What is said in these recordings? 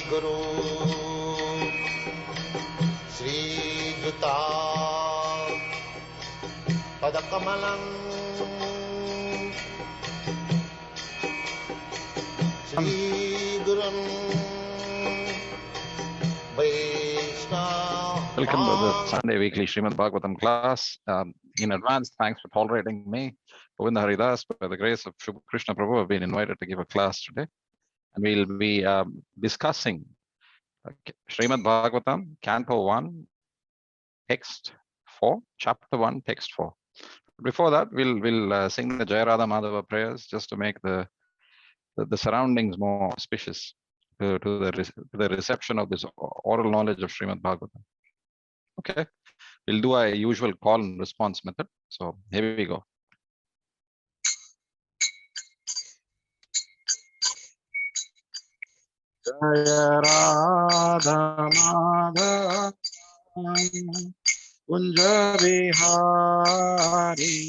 Guru Sri Juta Padakamalam Sri Gurun Welcome to the Sunday weekly Srimad Bhagavatam class. In advance, thanks for tolerating me. Govinda Haridas, by the grace of Krishna Prabhu, have been invited to give a class today. And we'll be discussing Srimad Bhagavatam, Canto 1, text 4, chapter 1, text 4. Before that, we'll sing the Jai Radha Madhava prayers just to make the surroundings more auspicious to the reception of this oral knowledge of Srimad Bhagavatam. Okay, we'll do our usual call and response method. So here we go. Jaya Radha Madhava Kunja Vihari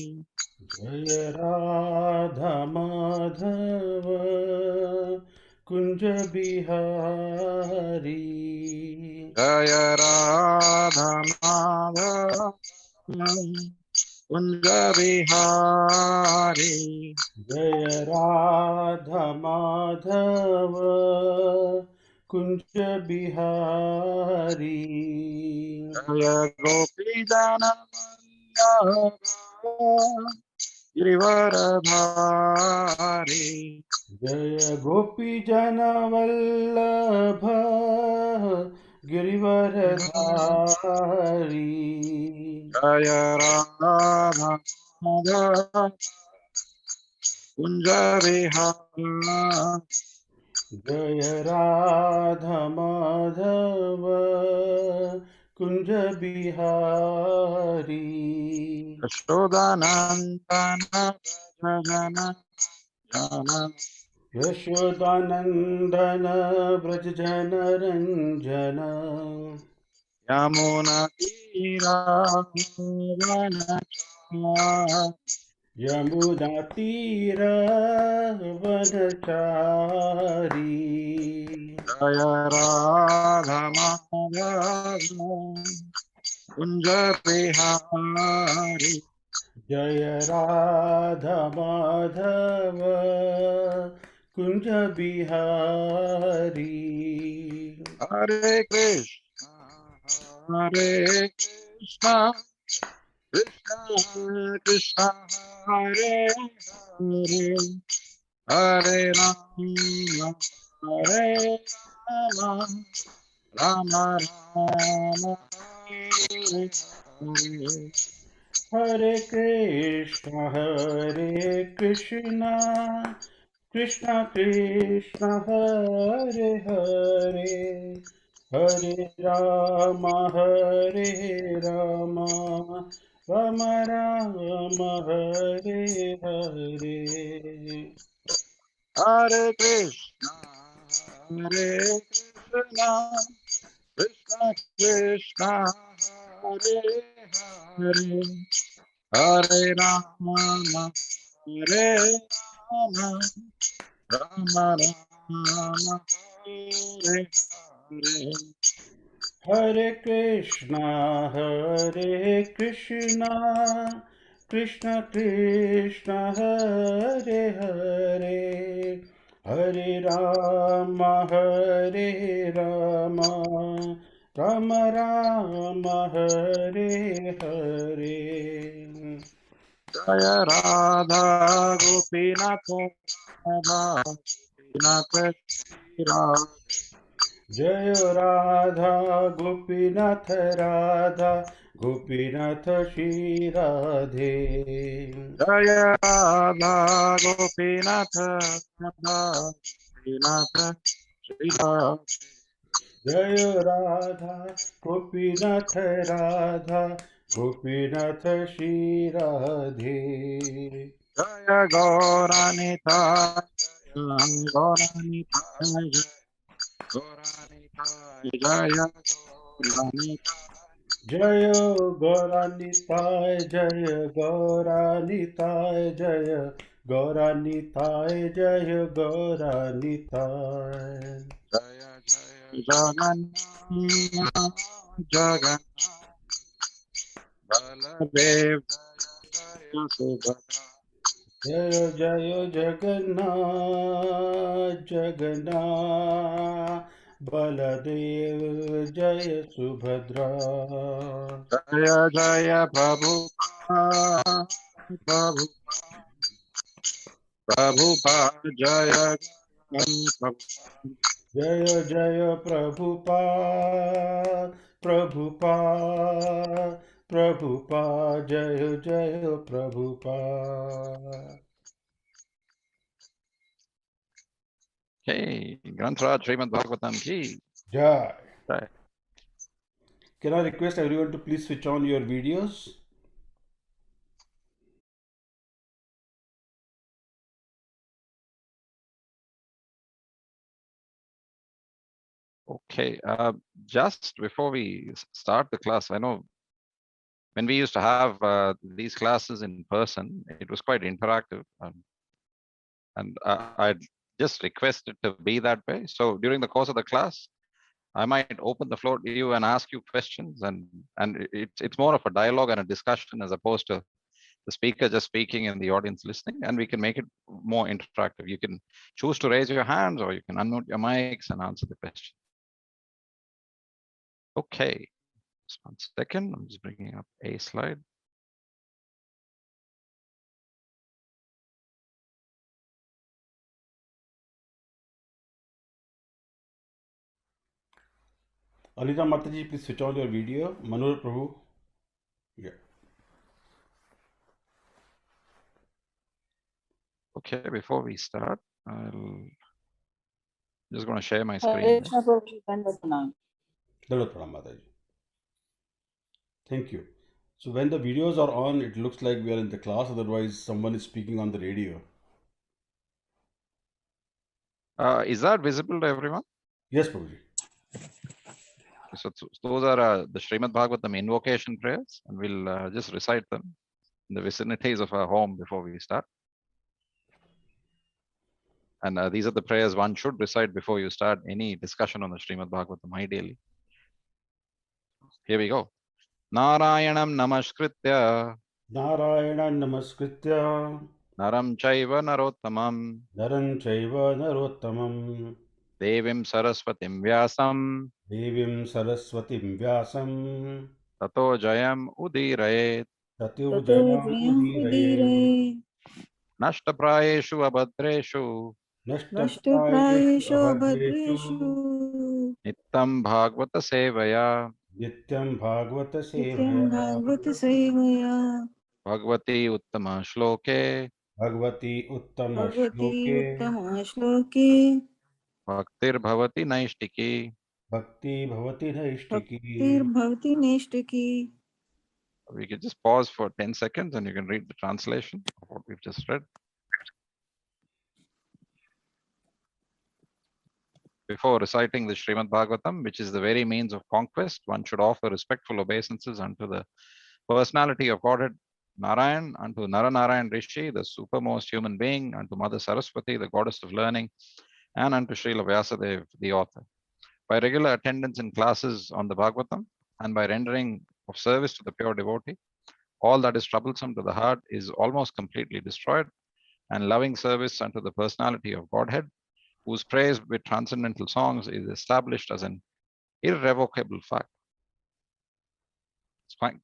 Jaya Radha Madhava Kunja Bihari Jaya Radha Madhava Kunja Vihari Jaya Radha Madhava Kunja Bihari Jaya Gopinath Girivaradhari Jaya Gopi Jana Vallabha Girivaradhari Jaya Radha Madhava Kunja Vihari Jaya Radha Madhava Kunja Bihari Yashodanandana Jana Jana Yashodanandana Brajjana Ranjana Yamuna Tira Vanachara Yamuna Tira Vanachari Jaya Radha Madhava Kunja Vihari Jaya Radha Madhava Kunja Bihari Hare Krishna Hare Krishna Krishna Krishna Hare Hare Hare Rama Hare Rama Rama Rama Hare Hare Hare Krishna Krishna Krishna Hare Hare Hare Rama Rama Rama Hare Hare Hare Krishna Hare Krishna Krishna Krishna Hare Hare Hare Rama Hare Rama Rama Rama Hare Hare Hare Krishna Krishna Krishna Hare Hare Hare Rama Rama Rama Hare Hare Jaya Radha Gopinath Radha Gopinath Radha Jaya Radha Gopinath Radha Gopinath Shri Radhe Jaya Radha Gopinath Radha Gopinath Shri Radha Jaya Radha Gopinath Radha Gopinath Shri Radhe Jaya Gauranita Gauranita Gauranita Jaya Gauranita Jaya Gauranitai Jaya Gauranitai Jaya Gauranitai Jaya Gauranitai Jaya Jaya Jagannath, Jagannath, Baladev, Jaya Subhadra. Jaya Jaya Jagannath, Jagannath, Baladev, Jaya Subhadra. Jaya Jaya Prabhu, Prabhu, Prabhupada, Jaya Prabhu. Jaya Jaya Prabhupada, Prabhupada, Prabhupada, Jaya Jaya Prabhupada. Okay, Granthra Srimad Bhagavatam ki. Jai. Jai. Can I request everyone to please switch on your videos? Okay, just before we start the class, I know when we used to have these classes in person, it was quite interactive. And I'd just request it to be that way. So during the course of the class, I might open the floor to you and ask you questions, and it's more of a dialogue and a discussion as opposed to the speaker just speaking and the audience listening, and we can make it more interactive. You can choose to raise your hands or you can unmute your mics and answer the question. Okay, just 1 second. I'm just bringing up a slide. Alita Mataji, please switch on your video. Manur Prabhu. Yeah. Okay, before we start, I'm just going to share my Hare screen. Krishna Prabhu, Dandavat. Dandavat Pranam Mataji. Thank you. So when the videos are on, it looks like we are in the class. Otherwise, someone is speaking on the radio. Is that visible to everyone? Yes, Prabhuji. So those are the Srimad Bhagavatam invocation prayers, and we'll just recite them in the vicinities of our home before we start. And these are the prayers one should recite before you start any discussion on the Srimad Bhagavatam, ideally. Here we go. Narayanam namaskritya Narayana Namaskritya naram chaiva narottamam Naran Chaiva Narottamam devim saraswatim vyasam Devim Saraswatim Vyasam tato jayam udirayet Tatyam Tato Jayam Jayam Udiraye Udire nashtaprayeshu abhadreshu Nashtaprayeshu Nashtaprayesho Abhadreshu Bhadreshu nittam bhagavata sevaya Nityam Bhagavata Nityam Sevaya Bhagavata Sevaya bhagavati uttama shloke Bhagavati Uttama Bhagavati Shloke Uttama Shloke bhaktir bhavati naishtiki. Bhakti Bhavati Bhaktir Naishtiki. Bhavati Nishtaki. We can just pause for 10 seconds and you can read the translation of what we've just read. Before reciting the Srimad Bhagavatam, which is the very means of conquest, one should offer respectful obeisances unto the personality of Godhead Narayan, unto Naranarayan Rishi, the supermost human being, unto Mother Saraswati, the goddess of learning, and unto Srila Vyasadeva, the author. By regular attendance in classes on the Bhagavatam and by rendering of service to the pure devotee, all that is troublesome to the heart is almost completely destroyed, and loving service unto the personality of Godhead, whose praise with transcendental songs is established as an irrevocable fact. It's quite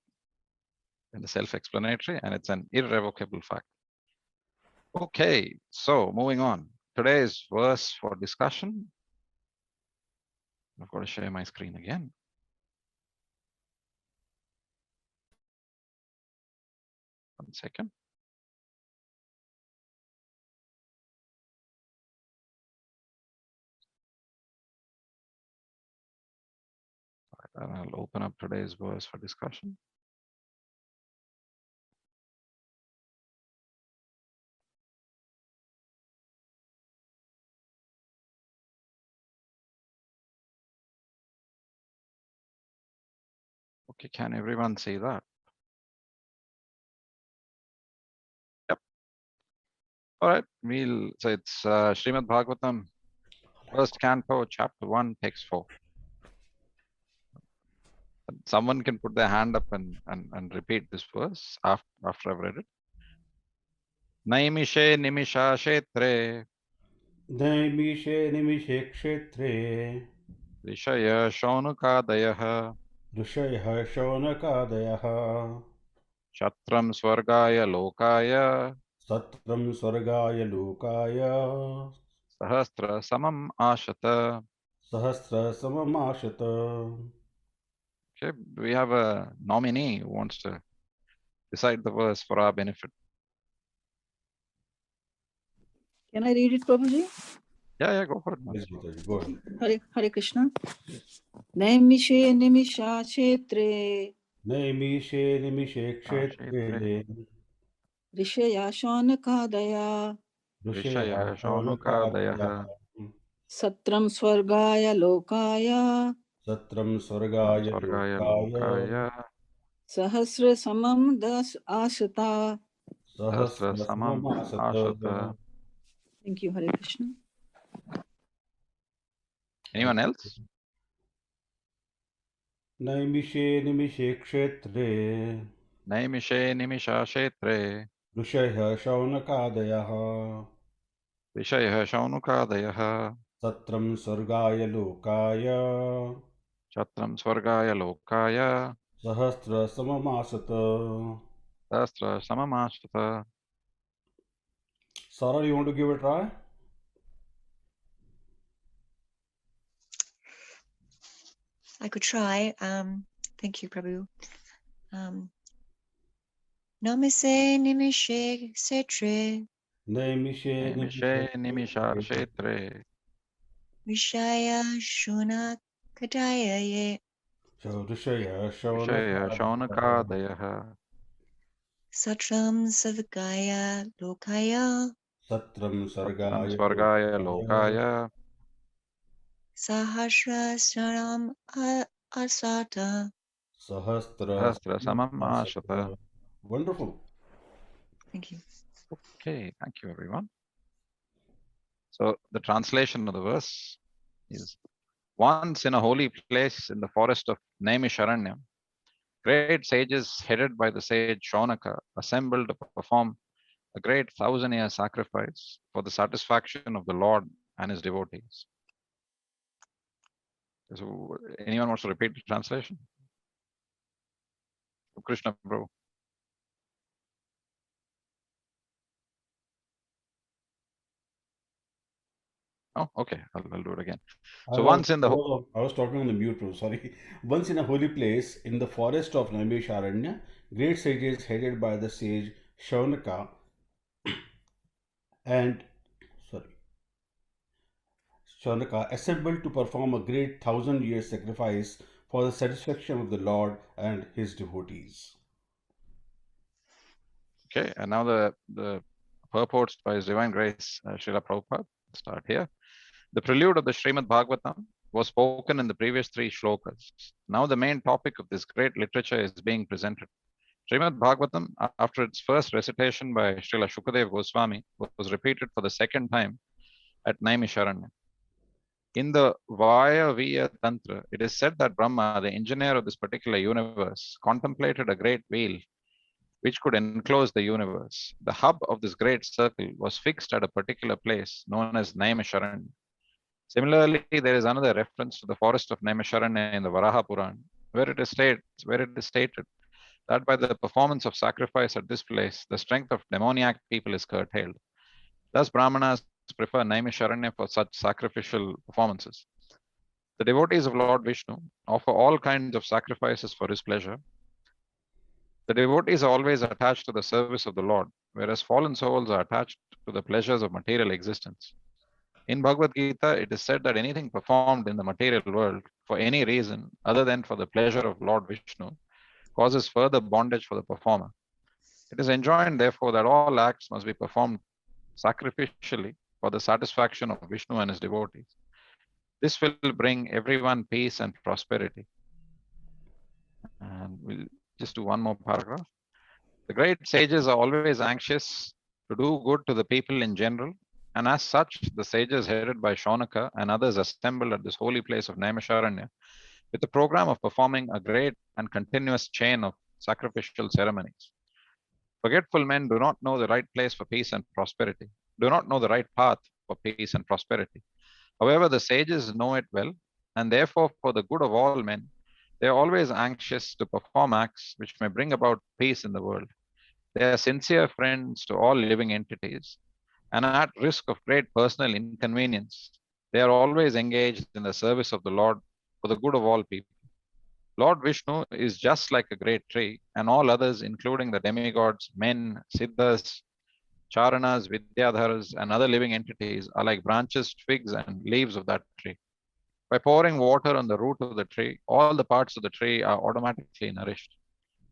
in the self-explanatory, and it's an irrevocable fact. Okay, so moving on. Today's verse for discussion. I've got to share my screen again. One second. And I'll open up today's verse for discussion. Okay, can everyone see that? Yep. All right, so it's Srimad Bhagavatam, First Canto, chapter 1, text 4. Someone can put their hand up and repeat this verse after I've read it. Naimishe nimisha shetre Naimishe nimishe kshetre Rishaya Shaunukadayah ऋषयः शौनकादयः Shatram Swargaya Lokaya सत्रं स्वर्गाय लोकाय Sahasra Samam Ashata. सहस्रसममाशत. Okay, we have a nominee who wants to recite the verse for our benefit. Can I read it, Prabhuji? Yeah, go for it. Yes, Mataji, go ahead. Hare Krishna. Naimishe nimisha kshetre नैमिषे निमिषे Kshetre क्षेत्रे rishaya shaunakadaya ऋषयः Rishaya शौनकादयः Shaunukadayah satram swargaya lokaya सत्रं Ram स्वर्गाय Swargaya लोकाय Lokaya sahasra samam das asata. Sahasra Samam सहस्रसममासत. Ashata. Thank you, Hare Krishna. Anyone else? नैमिषे निमिषे क्षेत्रे Naimishe Nimisha Shetre ऋषयः शौनकादयः Rishaya Shaunukadayah सत्रं स्वर्गाय लोकाय Chatram Swargaya Lokaya सहस्रसममासत. Sahasra Samam Ashata. Sarah, you want to give it a try? I could try. Thank you, Prabhu. Namise nimishe setre नैमिषे निमिषे Naimishe Nimisha Shetre vishaya shuna kadaya ye ऋषयः Rishaya शौनकादयः Shaunukadayah satram savagaya lokaya सत्रं Satram स्वर्गाय Swargaya लोकाय Lokaya sahasra saram asata. Sahasra Samam Ashata. सहस्रसममासत. Wonderful. Thank you. Okay, thank you everyone. So the translation of the verse is: once in a holy place in the forest of Naimisharanya, great sages headed by the sage Shaunaka assembled to perform a great 1,000-year sacrifice for the satisfaction of the Lord and his devotees. So anyone wants to repeat the translation? Krishna Prabhu. Oh, okay, I'll do it again. So once in the I was talking on the mute room, sorry. Once in a holy place in the forest of Naimisharanya, great sages headed by the sage Shaunaka and Shaunaka assembled to perform a great 1,000-year sacrifice for the satisfaction of the Lord and his devotees. Okay, and now the purports by His Divine Grace, Srila Prabhupada, start here. The prelude of the Srimad Bhagavatam was spoken in the previous 3 shlokas. Now the main topic of this great literature is being presented. Srimad Bhagavatam, after its first recitation by Srila Shukadev Goswami, was repeated for the second time at Naimisharanya. In the Vaya Tantra, it is said that Brahma, the engineer of this particular universe, contemplated a great wheel which could enclose the universe. The hub of this great circle was fixed at a particular place known as Naimisharanya. Similarly, there is another reference to the forest of Naimisharanya in the Varaha Puran, where it is stated that by the performance of sacrifice at this place, the strength of demoniac people is curtailed. Thus, Brahmanas prefer Naimisharanya for such sacrificial performances. The devotees of Lord Vishnu offer all kinds of sacrifices for his pleasure. The devotees are always attached to the service of the Lord, whereas fallen souls are attached to the pleasures of material existence. In Bhagavad Gita, it is said that anything performed in the material world for any reason other than for the pleasure of Lord Vishnu causes further bondage for the performer. It is enjoined, therefore, that all acts must be performed sacrificially for the satisfaction of Vishnu and his devotees. This will bring everyone peace and prosperity. And we'll just do one more paragraph. The great sages are always anxious to do good to the people in general And as such, the sages headed by Shaunaka and others assembled at this holy place of Naimisharanya with a program of performing a great and continuous chain of sacrificial ceremonies. Forgetful men do not know the right place for peace and prosperity, do not know the right path for peace and prosperity. However, the sages know it well, and therefore, for the good of all men, they are always anxious to perform acts which may bring about peace in the world. They are sincere friends to all living entities, and at risk of great personal inconvenience, they are always engaged in the service of the Lord for the good of all people. Lord Vishnu is just like a great tree, and all others, including the demigods, men, siddhas, charanas, vidyadharas, and other living entities, are like branches, twigs, and leaves of that tree. By pouring water on the root of the tree, all the parts of the tree are automatically nourished.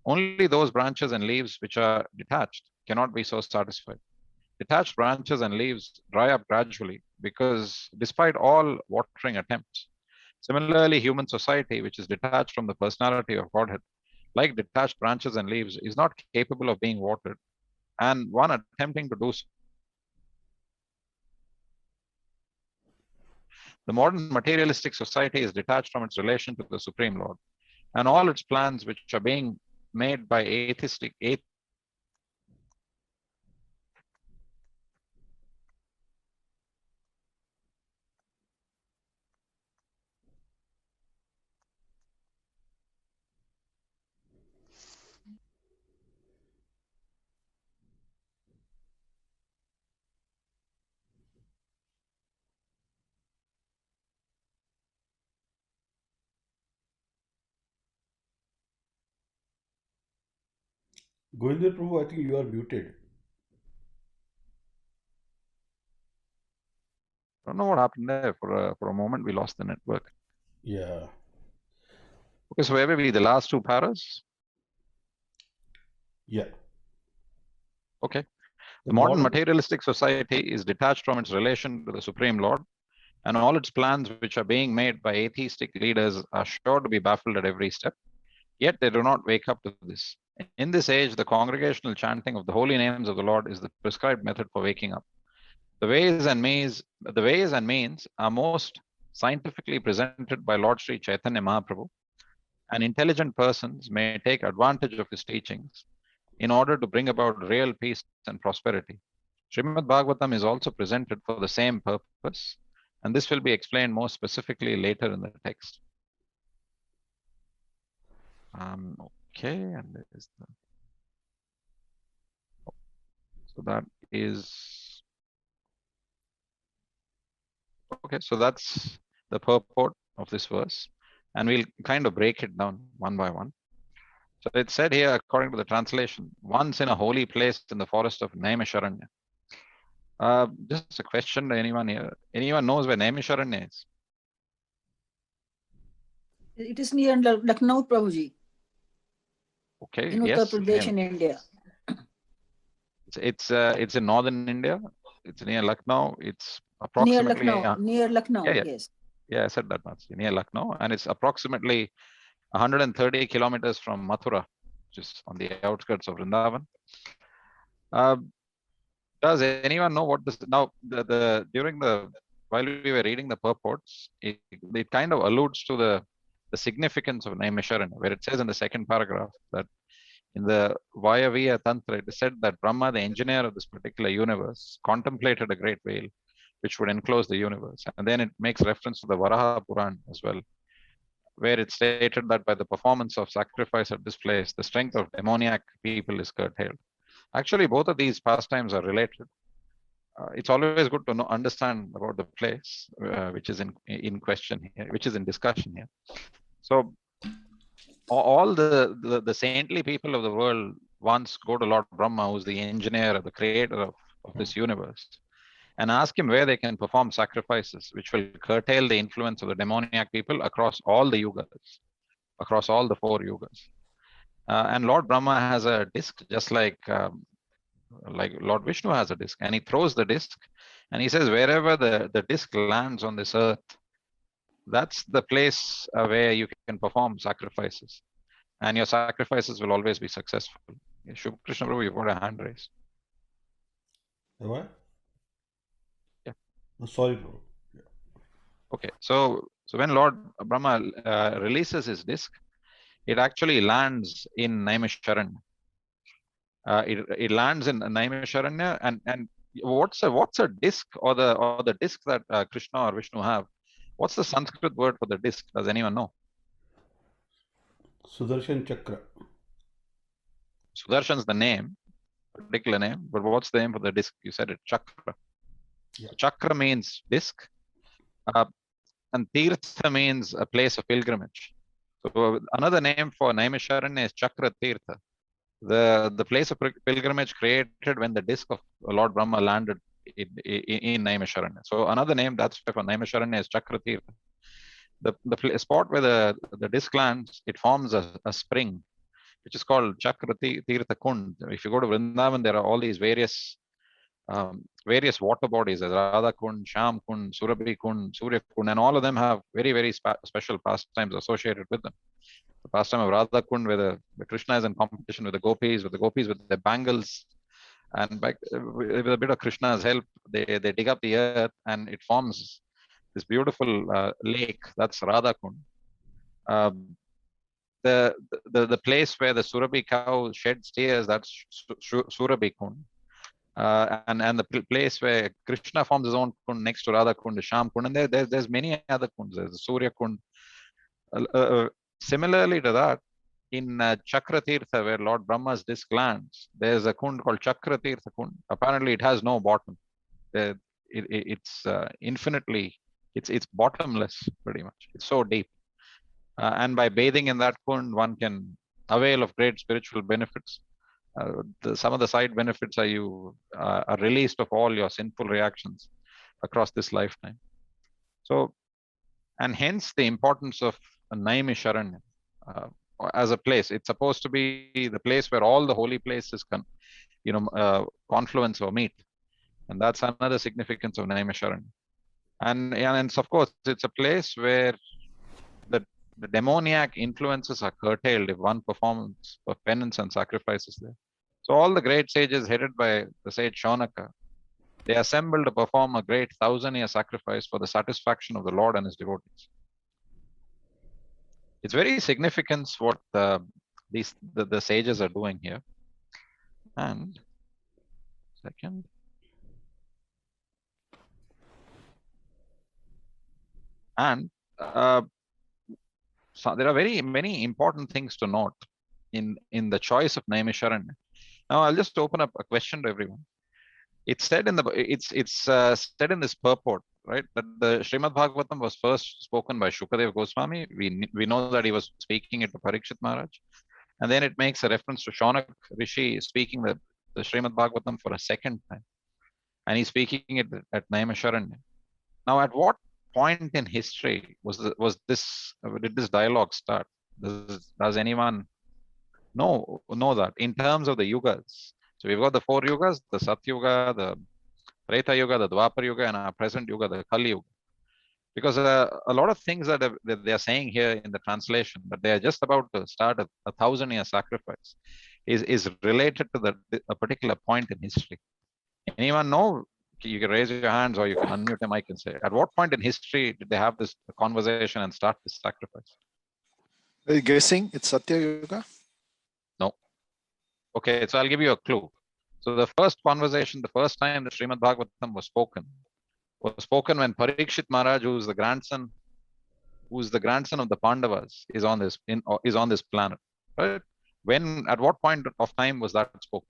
Only those branches and leaves which are detached cannot be so satisfied. Detached branches and leaves dry up gradually because, despite all watering attempts, similarly, human society, which is detached from the personality of Godhead, like detached branches and leaves, is not capable of being watered, and one attempting to do so. The modern materialistic society is detached from its relation to the Supreme Lord, and all its plans, which are being made by atheistic. Govinda Prabhu, I think you are muted. I don't know what happened there. For a moment, we lost the network. Yeah. Okay, so where were we? The last two paras? Yeah. Okay. The The modern modern materialistic society is detached from its relation to the Supreme Lord, and all its plans, which are being made by atheistic leaders, are sure to be baffled at every step. Yet they do not wake up to this. In this age, the congregational chanting of the holy names of the Lord is the prescribed method for waking up. The ways and means are most scientifically presented by Lord Sri Chaitanya Mahaprabhu, and intelligent persons may take advantage of his teachings in order to bring about real peace and prosperity. Srimad Bhagavatam is also presented for the same purpose, and this will be explained more specifically later in the text. Okay, and there's the, so that is okay. So that's the purport of this verse, and we'll kind of break it down one by one. So it's said here, according to the translation, once in a holy place in the forest of Naimisharanya. Just a question to anyone here. Anyone knows where Naimisharanya is? It is near Lucknow, Prabhuji, Okay, in Uttar yes. Pradesh in India. It's in northern India. It's near Lucknow. It's Near approximately Lucknow, yeah. yes. Yeah, I said that much. Near Lucknow, and it's approximately 130 kilometers from Mathura, which is on the outskirts of Vrindavan. Does anyone know what this now the during the while we were reading the purports, it kind of alludes to the significance of Naimisharanya, where it says in the second paragraph that in the Vayaviya Tantra, it is said that Brahma, the engineer of this particular universe, contemplated a great veil which would enclose the universe. And then it makes reference to the Varaha Puran as well, where it stated that by the performance of sacrifice at this place, the strength of demoniac people is curtailed. Actually, both of these pastimes are related. It's always good to understand about the place which is in question here, which is in discussion here. So all the saintly people of the world once go to Lord Brahma, who's the engineer or the creator of this universe, and ask him where they can perform sacrifices which will curtail the influence of the demoniac people across all the yugas, across all the four yugas. And Lord Brahma has a disc, just like Lord Vishnu has a disc, and he throws the disc, and he says, wherever the disc lands on this earth, that's the place where you can perform sacrifices, and your sacrifices will always be successful. Shubh Krishna Prabhu, you've got a hand raised. what? Sorry, Prabhu. Okay, so when Lord Brahma releases his disc, it actually lands in Naimisharanya. It lands in Naimisharanya, and what's a disc or the disc that Krishna or Vishnu have? What's the Sanskrit word for the disc? Does anyone know? Sudarshan Chakra. Sudarshan's the name, particular name, but what's the name for the disc? You said it, Chakra. Yeah. So Chakra means disc, and Tirtha means a place of pilgrimage. So another name for Naimisharanya is Chakra Tirtha, the place of pilgrimage created when the disc of Lord Brahma landed in Naimisharanya. So another name that's for Naimisharanya is Chakra Tirtha. The spot where the disc lands, it forms a spring, which is called Chakra Tirtha Kund. If you go to Vrindavan, there are all these various water bodies, as Radha Kund, Sham Kund, Surabhi Kund, Surya Kund, and all of them have very, very special pastimes associated with them. The pastime of Radha Kund, where the Krishna is in competition with the gopis with their bangles, and with a bit of Krishna's help, they dig up the earth and it forms this beautiful lake. That's Radha Kund. The place where the Surabhi cow sheds tears, that's Surabhi Kund. And the place where Krishna forms his own kund next to Radha Kund is Sham Kund, and there's many other kunds. There's Surya Kund. Similarly to that, in Chakra Tirtha, where Lord Brahma's disc lands, there's a kund called Chakra Tirtha Kund. Apparently, it has no bottom. It's infinitely, it's bottomless, pretty much. It's so deep. And by bathing in that kund, one can avail of great spiritual benefits. Some of the side benefits are you are released of all your sinful reactions across this lifetime. So, and hence the importance of Naimisharanya as a place. It's supposed to be the place where all the holy places can, confluence or meet, and that's another significance of Naimisharanya. And of course, it's a place where the demoniac influences are curtailed if one performs of penance and sacrifices there. So all the great sages headed by the sage Shaunaka, they assemble to perform a great 1,000-year sacrifice for the satisfaction of the Lord and his devotees. It's very significant what the sages are doing here. And second. And so there are very many important things to note in the choice of Naimisharanya. Now I'll just open up a question to everyone. It's said in said in this purport, right, that the Srimad Bhagavatam was first spoken by Shukadev Goswami. We know that he was speaking it to Parikshit Maharaj, and then it makes a reference to Shaunak Rishi speaking the Srimad Bhagavatam for a second time, and he's speaking it at Naimisharanya. Now, at what point in history did this dialogue start? Does anyone know that in terms of the yugas? So we've got the 4 yugas: the Satyuga, the Treta Yuga, the Dwapar Yuga, and our present yuga, the Kali Yuga. Because a lot of things that they are saying here in the translation, that they are just about to start a 1,000-year sacrifice, is related to a particular point in history. Anyone know? You can raise your hands or you can unmute your mic and say, at what point in history did they have this conversation and start this sacrifice? Are you guessing it's Satya Yuga? No. Okay, so I'll give you a clue. So the first conversation, the first time the Srimad Bhagavatam was spoken when Parikshit Maharaj, who's the grandson of the Pandavas, is on this planet. Right? At what point of time was that spoken?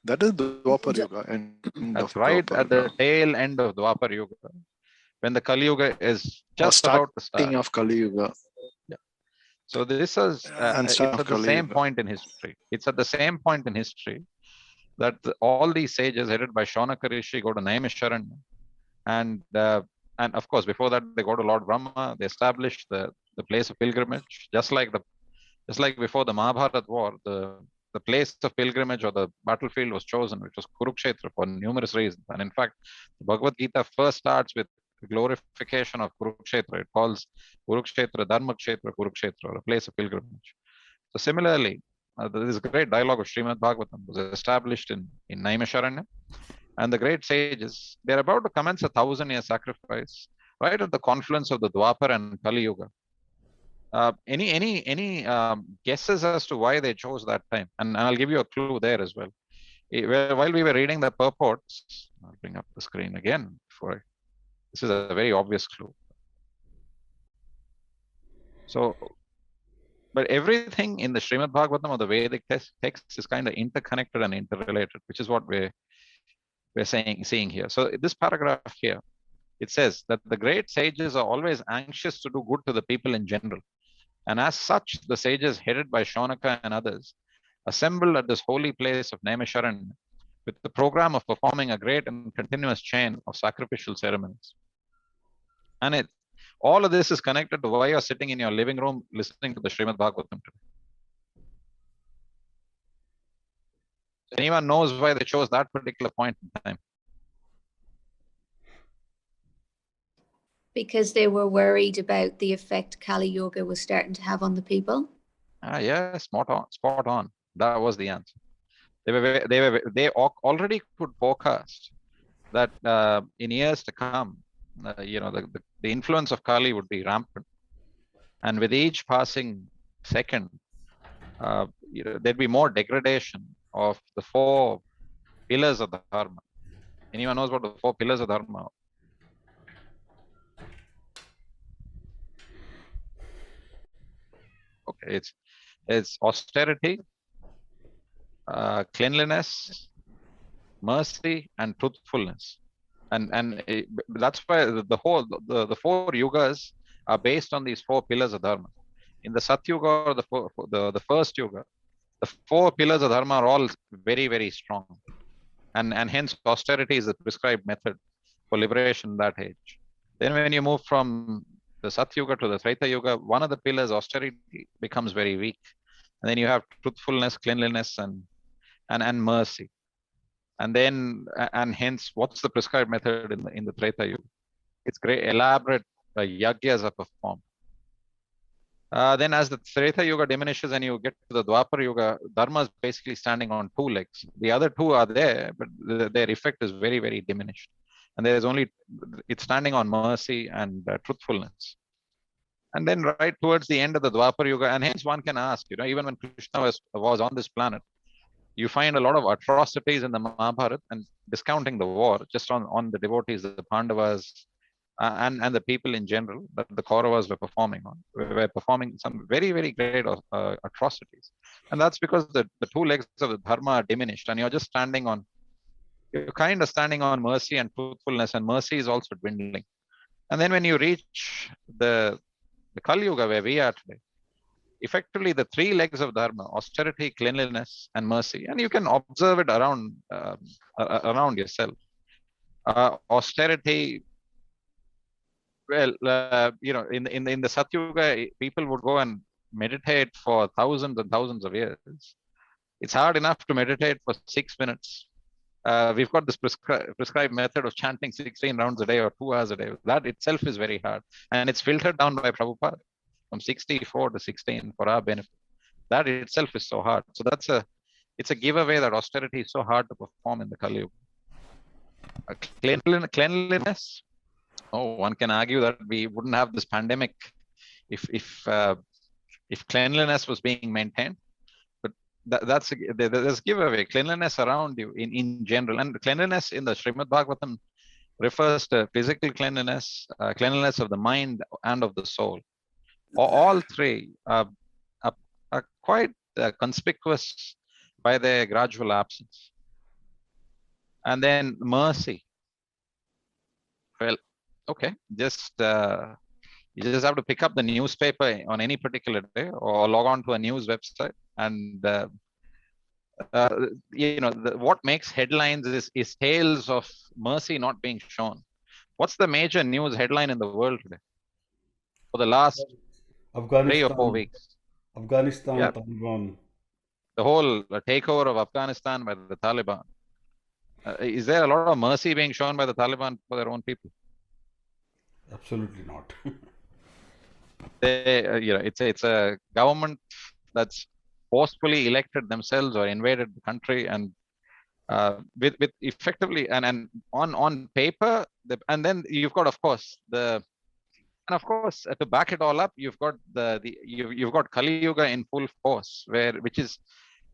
That is Dwapar Yuga. That's right at the tail end of Dwapar Yuga, when the Kali Yuga is just about to start. Starting of Kali Yuga. Yeah. So this is it's at the same point in history. It's at the same point in history that all these sages headed by Shaunaka Rishi go to Naimisharanya, and of course before that they go to Lord Brahma. They establish the place of pilgrimage, just like before the Mahabharata war. The place of pilgrimage or the battlefield was chosen, which was Kurukshetra, for numerous reasons. And in fact, the Bhagavad Gita first starts with the glorification of Kurukshetra. It calls Kurukshetra Dharmakshetra Kurukshetra, or a place of pilgrimage. So similarly, this great dialogue of Srimad Bhagavatam was established in Naimisharanya. And the great sages, they're about to commence a 1,000-year sacrifice right at the confluence of the Dwapar and Kali Yuga. Any guesses as to why they chose that time? And I'll give you a clue there as well. While we were reading the purports, I'll bring up the screen again. This is a very obvious clue. So, but everything in the Srimad Bhagavatam or the Vedic text is kind of interconnected and interrelated, which is what we're seeing here. So this paragraph here, it says that the great sages are always anxious to do good to the people in general. And as such, the sages headed by Shaunaka and others assembled at this holy place of Naimisharanya with the program of performing a great and continuous chain of sacrificial ceremonies. And all of this is connected to why you're sitting in your living room listening to the Srimad Bhagavatam today. Anyone knows why they chose that particular point in time? Because they were worried about the effect Kali Yoga was starting to have on the people. Yeah, spot on. That was the answer. They already could forecast that in years to come, the influence of Kali would be rampant, and with each passing second, there'd be more degradation of the 4 pillars of the dharma. Anyone knows what the 4 pillars of dharma are? Okay, it's austerity, cleanliness, mercy, and truthfulness, and that's why the 4 yugas are based on these 4 pillars of dharma. In the Satyuga or the first yuga, the 4 pillars of dharma are all very, very strong, and hence austerity is the prescribed method for liberation in that age. Then when you move from the Satyuga to the Treta Yuga, one of the pillars, austerity, becomes very weak, and then you have truthfulness, cleanliness, and mercy. And hence, what's the prescribed method in the Treta Yuga? It's great, elaborate yagyas are performed. Then as the Treta Yuga diminishes and you get to the Dwapar Yuga, Dharma is basically standing on 2 legs. The other 2 are there, but their effect is very, very diminished. And it's standing on mercy and truthfulness. And then right towards the end of the Dwapar Yuga, and hence one can ask, even when Krishna was on this planet, you find a lot of atrocities in the Mahabharata, and discounting the war, just on the devotees, the Pandavas, and the people in general that the Kauravas were performing some very, very great atrocities. And that's because the 2 legs of the dharma are diminished, and you're kind of standing on mercy and truthfulness, and mercy is also dwindling. And then when you reach the Kali Yuga, where we are today, effectively the 3 legs of dharma, austerity, cleanliness, and mercy, and you can observe it around yourself. Austerity, well, in the Satyuga, people would go and meditate for thousands and thousands of years. It's hard enough to meditate for 6 minutes. We've got this prescribed method of chanting 16 rounds a day or 2 hours a day. That itself is very hard, and it's filtered down by Prabhupada from 64 to 16 for our benefit. That itself is so hard. So it's a giveaway that austerity is so hard to perform in the Kali Yuga. Cleanliness. Oh, one can argue that we wouldn't have this pandemic if cleanliness was being maintained. But there's a giveaway. Cleanliness around you in general, and cleanliness in the Srimad Bhagavatam refers to physical cleanliness, cleanliness of the mind and of the soul. All 3 are quite conspicuous by their gradual absence. And then mercy. Well, okay, you just have to pick up the newspaper on any particular day or log on to a news website, and what makes headlines is tales of mercy not being shown. What's the major news headline in the world today for the last 3 or 4 weeks? Afghanistan, Yeah. Taliban. The whole takeover of Afghanistan by the Taliban. Is there a lot of mercy being shown by the Taliban for their own people? Absolutely not. It's a government that's forcefully elected themselves or invaded the country, and with effectively and on paper, and then you've got, of course, and of course, to back it all up, you've got you've got Kali Yuga in full force, which is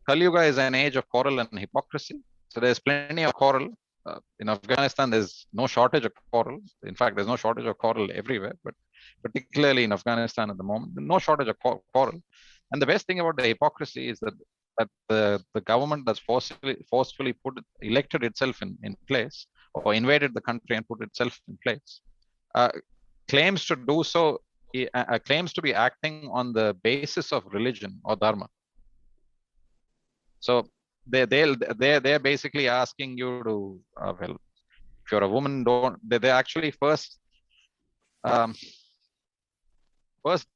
Kali Yuga is an age of quarrel and hypocrisy. So there's plenty of quarrel. In Afghanistan, there's no shortage of quarrel. In fact, there's no shortage of quarrel everywhere, but particularly in Afghanistan at the moment, no shortage of quarrel. And the best thing about the hypocrisy is that the government that's forcefully elected itself in place, or invaded the country and put itself in place, claims to do so, claims to be acting on the basis of religion or dharma. So they're basically asking you to, well, if you're a woman, they're actually first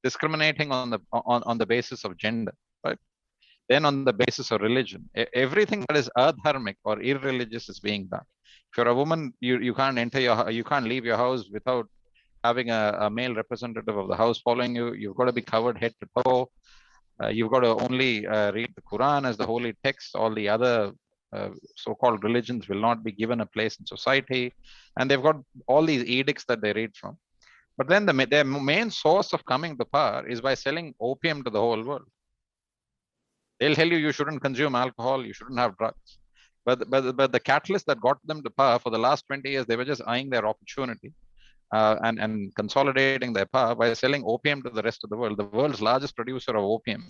discriminating on the basis of gender, right? Then on the basis of religion. Everything that is adharmic or irreligious is being done. If you're a woman, you can't you can't leave your house without having a male representative of the house following you. You've got to be covered head to toe. You've got to only read the Quran as the holy text. All the other so-called religions will not be given a place in society. And they've got all these edicts that they read from. But then their main source of coming to power is by selling opium to the whole world. They'll tell you shouldn't consume alcohol, you shouldn't have drugs. But the catalyst that got them to power for the last 20 years, they were just eyeing their opportunity and consolidating their power by selling opium to the rest of the world. The world's largest producer of opium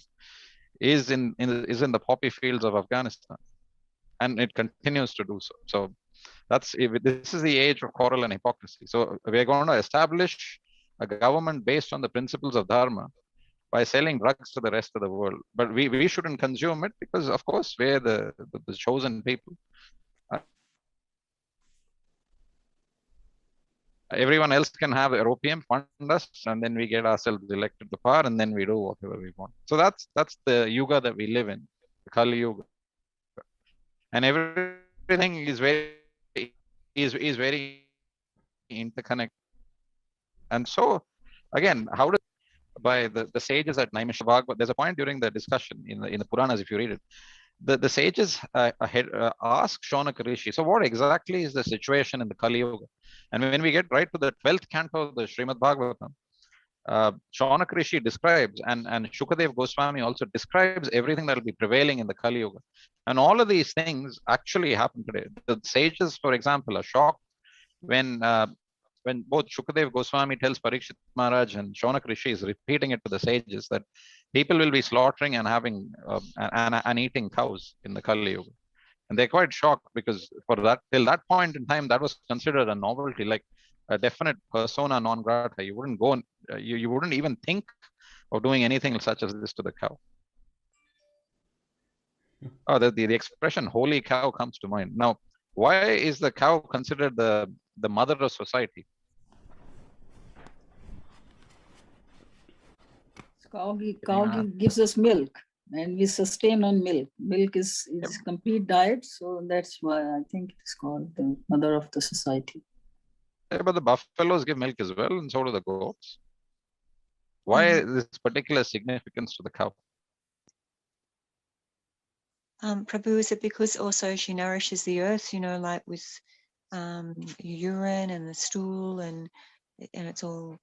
is in the poppy fields of Afghanistan, and it continues to do so. So this is the age of quarrel and hypocrisy. So we're going to establish a government based on the principles of dharma by selling drugs to the rest of the world. But we shouldn't consume it because, of course, we're the chosen people. Everyone else can have their opium, fund us, and then we get ourselves elected to power, and then we do whatever we want. So that's the yuga that we live in, the Kali Yuga. And everything is very interconnected. And so, again, how does by the sages at Naimishabhagavad, there's a point during the discussion in the Puranas, if you read it, the sages ask Shaunaka Rishi, so what exactly is the situation in the Kali Yuga? And when we get right to the 12th canto of the Srimad Bhagavatam, Shaunaka Rishi describes, and Shukadev Goswami also describes everything that will be prevailing in the Kali Yuga. And all of these things actually happen today. The sages, for example, are shocked when both Shukadev Goswami tells Parikshit Maharaj and Shaunaka Rishi is repeating it to the sages that people will be slaughtering and having and eating cows in the Kali Yuga. And they're quite shocked because till that point in time, that was considered a novelty, like a definite persona non grata. You wouldn't go, you wouldn't even think of doing anything such as this to the cow. Oh, the expression "holy cow" comes to mind. Now, why is the cow considered the mother of society? Cow gives us milk, and we sustain on milk. Milk is complete diet, so that's why I think it is called the mother of the society. Yeah, but the buffaloes give milk as well, and so do the goats. Why this particular significance to the cow? Prabhu, is it because also she nourishes the earth, like with urine and the stool and it's all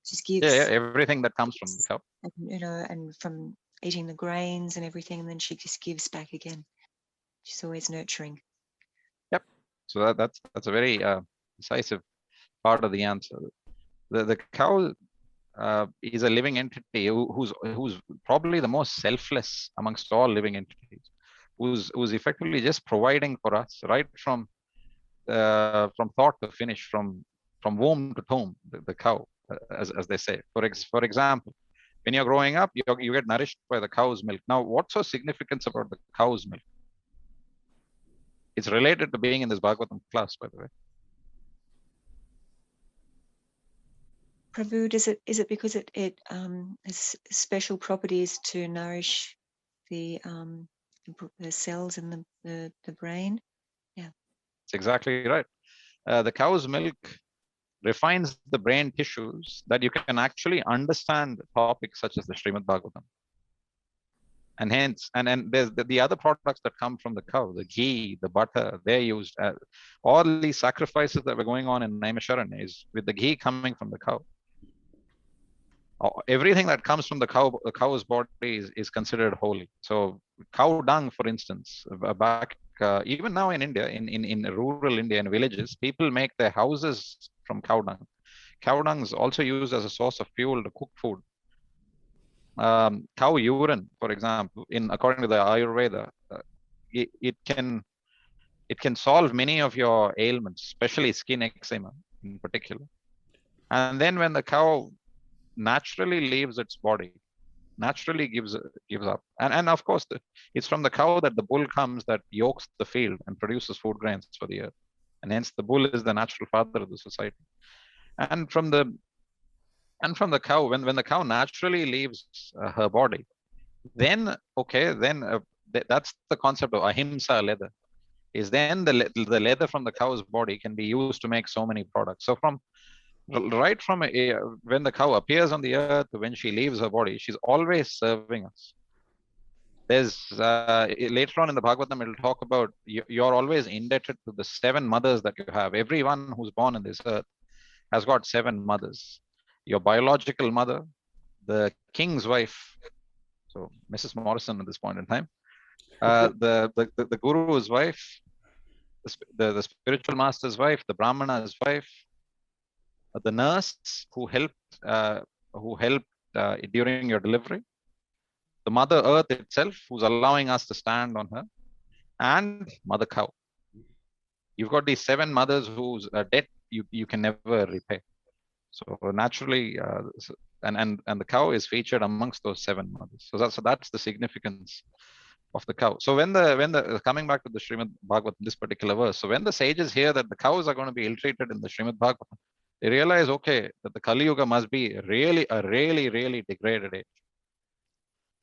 just gives. Yeah, everything that comes from the cow. And from eating the grains and everything, and then she just gives back again. She's always nurturing. Yep. So that's a very decisive part of the answer. The cow is a living entity who's probably the most selfless amongst all living entities, who's effectively just providing for us right from thought to finish, from womb to tomb. The cow, as they say. For example, when you're growing up, you get nourished by the cow's milk. Now, what's so significant about the cow's milk? It's related to being in this Bhagavatam class, by the way. Prabhu, is it because it has special properties to nourish the cells in the brain? Yeah, that's exactly right. The cow's milk refines the brain tissues that you can actually understand topics such as the Srimad Bhagavatam. And hence, and there's the other products that come from the cow, the ghee, the butter, they're used. All these sacrifices that were going on in Naimisharanya is with the ghee coming from the cow. Everything that comes from the cow's body is considered holy. So cow dung, for instance, even now in India, in rural India, in villages, people make their houses from cow dung. Cow dung is also used as a source of fuel to cook food. Cow urine, for example, according to the Ayurveda, it can solve many of your ailments, especially skin eczema in particular. And then when the cow naturally leaves its body, naturally gives up, and of course it's from the cow that the bull comes that yokes the field and produces food grains for the earth, and hence the bull is the natural father of the society. And from the cow, when the cow naturally leaves her body, then that's the concept of ahimsa leather. Is then the leather from the cow's body can be used to make so many products. So right from when the cow appears on the earth to when she leaves her body, she's always serving us. There's later on in the Bhagavatam, it'll talk about you're always indebted to the 7 mothers that you have. Everyone who's born in this earth has got 7 mothers. Your biological mother, the king's wife, so Mrs. Morrison at this point in time, the guru's wife, the spiritual master's wife, the brahmana's wife, the nurse who helped during your delivery, the mother earth itself who's allowing us to stand on her, and mother cow. You've got these 7 mothers whose debt you can never repay. So naturally, and the cow is featured amongst those 7 mothers. So that's the significance of the cow. So when the coming back to the Srimad Bhagavatam, this particular verse, so when the sages hear that the cows are going to be ill-treated in the Srimad Bhagavatam, they realize, okay, that the Kali Yuga must be a really degraded age.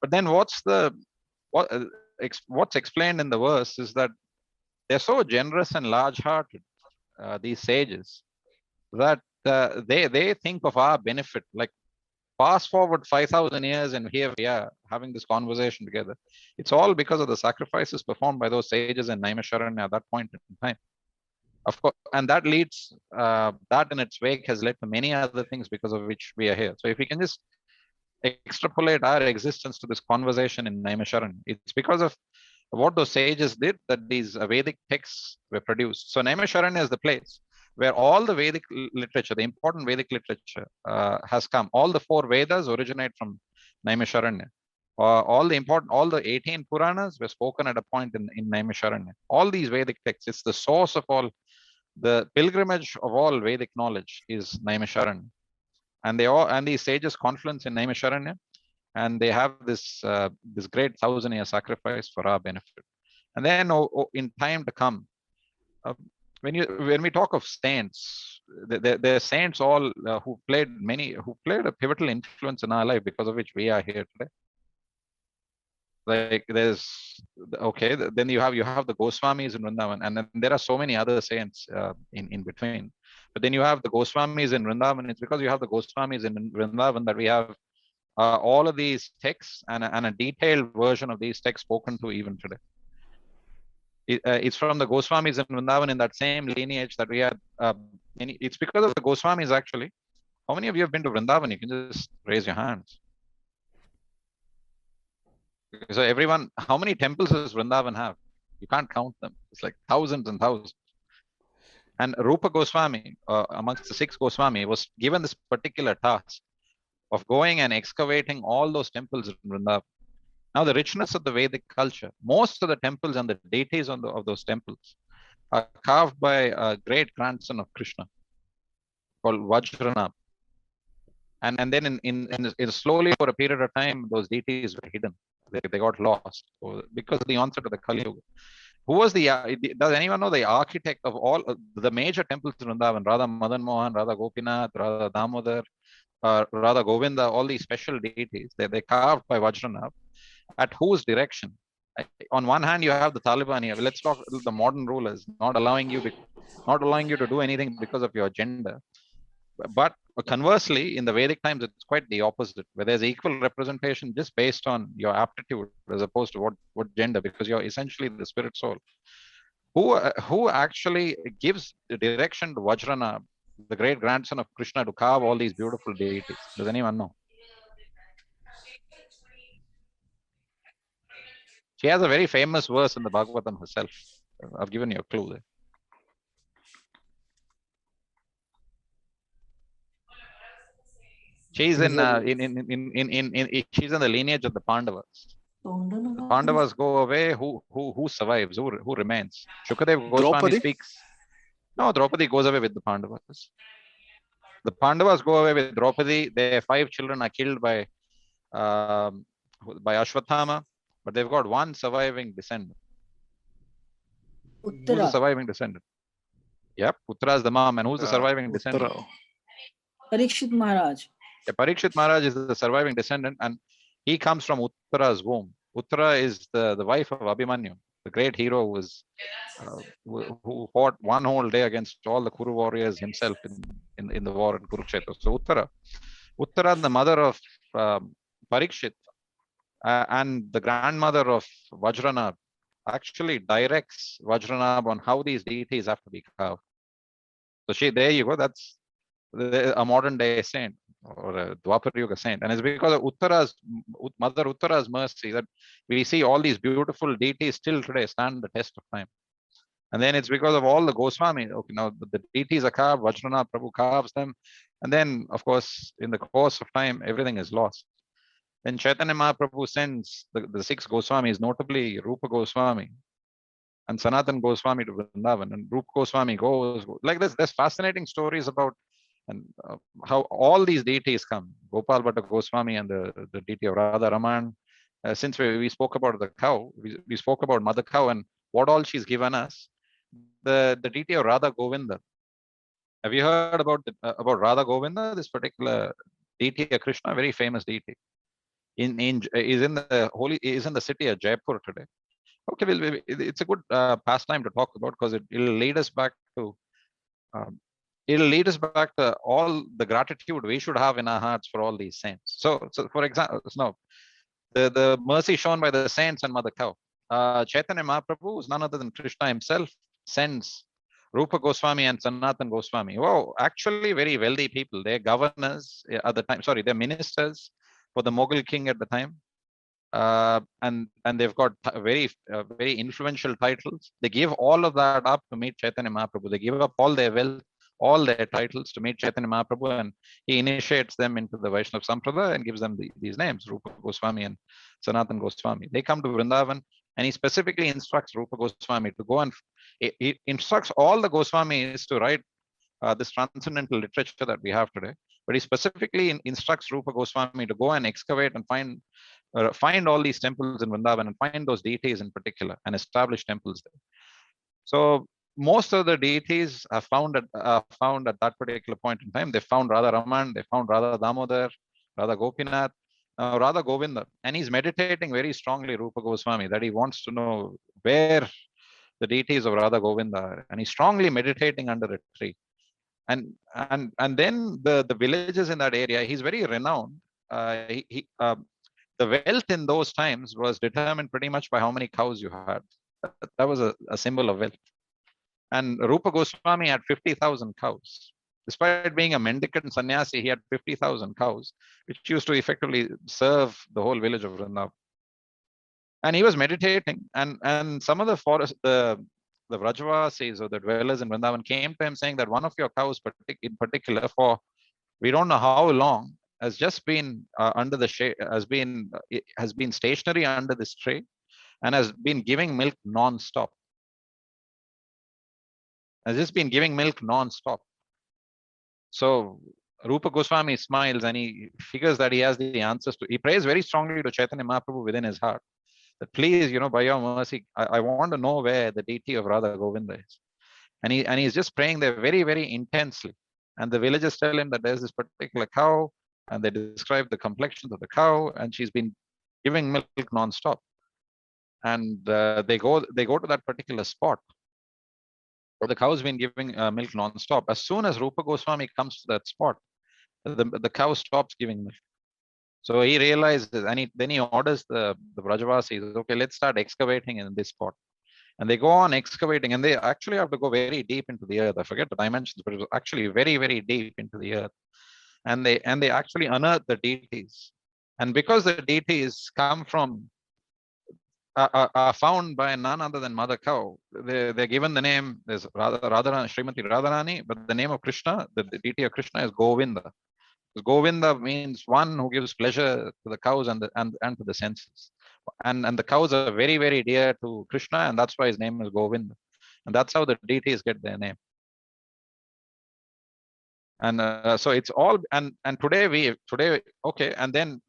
But then what's explained in the verse is that they're so generous and large-hearted, these sages, that they think of our benefit. Like, fast forward 5,000 years and here we are having this conversation together. It's all because of the sacrifices performed by those sages in Naimisharanya at that point in time. Of course, and that leads, that in its wake has led to many other things because of which we are here. So if we can just extrapolate our existence to this conversation in Naimisharanya, it's because of what those sages did that these Vedic texts were produced. So Naimisharanya is the place where all the Vedic literature, the important Vedic literature has come. All the 4 Vedas originate from Naimisharanya. All the 18 Puranas were spoken at a point in Naimisharanya. All these Vedic texts, it's the source of all, the pilgrimage of all Vedic knowledge is Naimisharanya. And these sages confluence in Naimisharanya, and they have this great 1,000-year sacrifice for our benefit. And then in time to come, when we talk of saints, there are saints all who played a pivotal influence in our life because of which we are here today. Like then you have the Goswamis in Vrindavan, and then there are so many other saints in between. But then you have the Goswamis in Vrindavan. It's because you have the Goswamis in Vrindavan that we have all of these texts and a detailed version of these texts spoken to even today. It's from the Goswamis in Vrindavan, in that same lineage that we had. It's because of the Goswamis, actually. How many of you have been to Vrindavan? You can just raise your hands. So everyone, how many temples does Vrindavan have? You can't count them. It's like thousands and thousands. And Rupa Goswami, amongst the 6 Goswami, was given this particular task of going and excavating all those temples in Vrindavan. Now, the richness of the Vedic culture, most of the temples and the deities of those temples are carved by a great grandson of Krishna called Vajranab. And then in slowly for a period of time, those deities were hidden. They got lost because of the onset of the Kali Yuga. Who was does anyone know the architect of all the major temples in Vrindavan? Radha Madan Mohan, Radha Gopinath, Radha Damodar, Radha Govinda, all these special deities. They carved by Vajranab. At whose direction? On one hand, you have the Taliban here. Let's talk the modern rulers not allowing you to do anything because of your gender. But conversely, in the Vedic times, it's quite the opposite, where there's equal representation just based on your aptitude as opposed to what gender, because you're essentially the spirit soul. Who actually gives the direction to Vajrana, the great grandson of Krishna, to carve all these beautiful deities? Does anyone know? She has a very famous verse in the Bhagavatam herself. I've given you a clue there. She's in she's in the lineage of the Pandavas. The Pandavas go away. Who survives? Who remains? Shukadev Goswami Draupadi? speaks. No, Draupadi goes away with the Pandavas. The Pandavas go away with Draupadi. Their 5 children are killed by Ashwathama, but they've got one surviving descendant. Who's the Uttara. surviving descendant? Yep, Uttara is the mom, and who's the surviving descendant? Uttara. Parikshit Maharaj. Yeah, Parikshit Maharaj is the surviving descendant, and he comes from Uttara's womb. Uttara is the wife of Abhimanyu, the great hero who fought one whole day against all the Kuru warriors himself in the war in Kurukshetra. So Uttara, the mother of Parikshit, and the grandmother of Vajranabh, actually directs Vajranabh on how these deities have to be carved. So there you go. That's a modern day saint, or a Dwapar Yuga saint. And it's because of Mother Uttara's mercy that we see all these beautiful deities still today stand the test of time. And then it's because of all the Goswami. Okay, now the deities are carved, Vajranath Prabhu carves them. And then, of course, in the course of time, everything is lost. Then Chaitanya Mahaprabhu sends the 6 Goswamis, notably Rupa Goswami and Sanatan Goswami, to Vrindavan. And Rupa Goswami goes like this. There's fascinating stories about how all these deities come. Gopal Bhatta Goswami and the deity of Radha Raman. Since we spoke about the cow, we spoke about Mother Cow and what all she's given us. The deity of Radha Govinda. Have you heard about Radha Govinda? This particular deity of Krishna, very famous deity. Is in the city of Jaipur today. Okay, it's a good pastime to talk about, because it'll lead us back to all the gratitude we should have in our hearts for all these saints. So for example, the mercy shown by the saints and Mother Cow. Chaitanya Mahaprabhu, is none other than Krishna himself, sends Rupa Goswami and Sanatan Goswami. Wow, actually very wealthy people. They're governors at the time. Sorry, they're ministers for the Mughal king at the time. And they've got very influential titles. They give all of that up to meet Chaitanya Mahaprabhu. They give up all their wealth, all their titles to meet Chaitanya Mahaprabhu, and he initiates them into the Vaishnava Sampradaya and gives them these names, Rupa Goswami and Sanatan Goswami. They come to Vrindavan, and he specifically instructs Rupa Goswami to go and he instructs all the Goswamis to write this transcendental literature that we have today. But he specifically instructs Rupa Goswami to go and excavate and find all these temples in Vrindavan and find those deities in particular and establish temples there. So most of the deities are found at that particular point in time. They found Radha Raman, they found Radha Damodar, Radha Gopinath, Radha Govinda, and he's meditating very strongly, Rupa Goswami, that he wants to know where the deities of Radha Govinda are, and he's strongly meditating under a tree. And then the villages in that area, he's very renowned. The wealth in those times was determined pretty much by how many cows you had. That was a symbol of wealth. And Rupa Goswami had 50,000 cows. Despite being a mendicant sannyasi, he had 50,000 cows, which used to effectively serve the whole village of Vrindavan. And he was meditating, and some of the forest, the Vrajavasis or the dwellers in Vrindavan came to him saying that one of your cows in particular, for we don't know how long, has just been under the shade, has been stationary under this tree and has been giving milk non-stop. Has just been giving milk non-stop. So Rupa Goswami smiles and he figures that he has the answers he prays very strongly to Chaitanya Mahaprabhu within his heart. That please, by your mercy, I want to know where the deity of Radha Govinda is. And he's just praying there very, very intensely. And the villagers tell him that there's this particular cow, and they describe the complexion of the cow, and she's been giving milk non-stop. And they go to that particular spot where the cow's been giving milk non-stop. As soon as Rupa Goswami comes to that spot, the cow stops giving milk. So he realizes, and then he orders the Brajavasis, okay, let's start excavating in this spot. And they go on excavating, and they actually have to go very deep into the earth. I forget the dimensions, but it was actually very, very deep into the earth. And they actually unearth the deities. And because the deities come from are found by none other than Mother Cow, they're given the name, there's Radharani, Srimati Radharani, but the name of Krishna, the deity of Krishna is Govinda. Govinda means one who gives pleasure to the cows and to the senses. And the cows are very, very dear to Krishna, and that's why his name is Govinda. And that's how the deities get their name. And so it's all, and today, okay, and then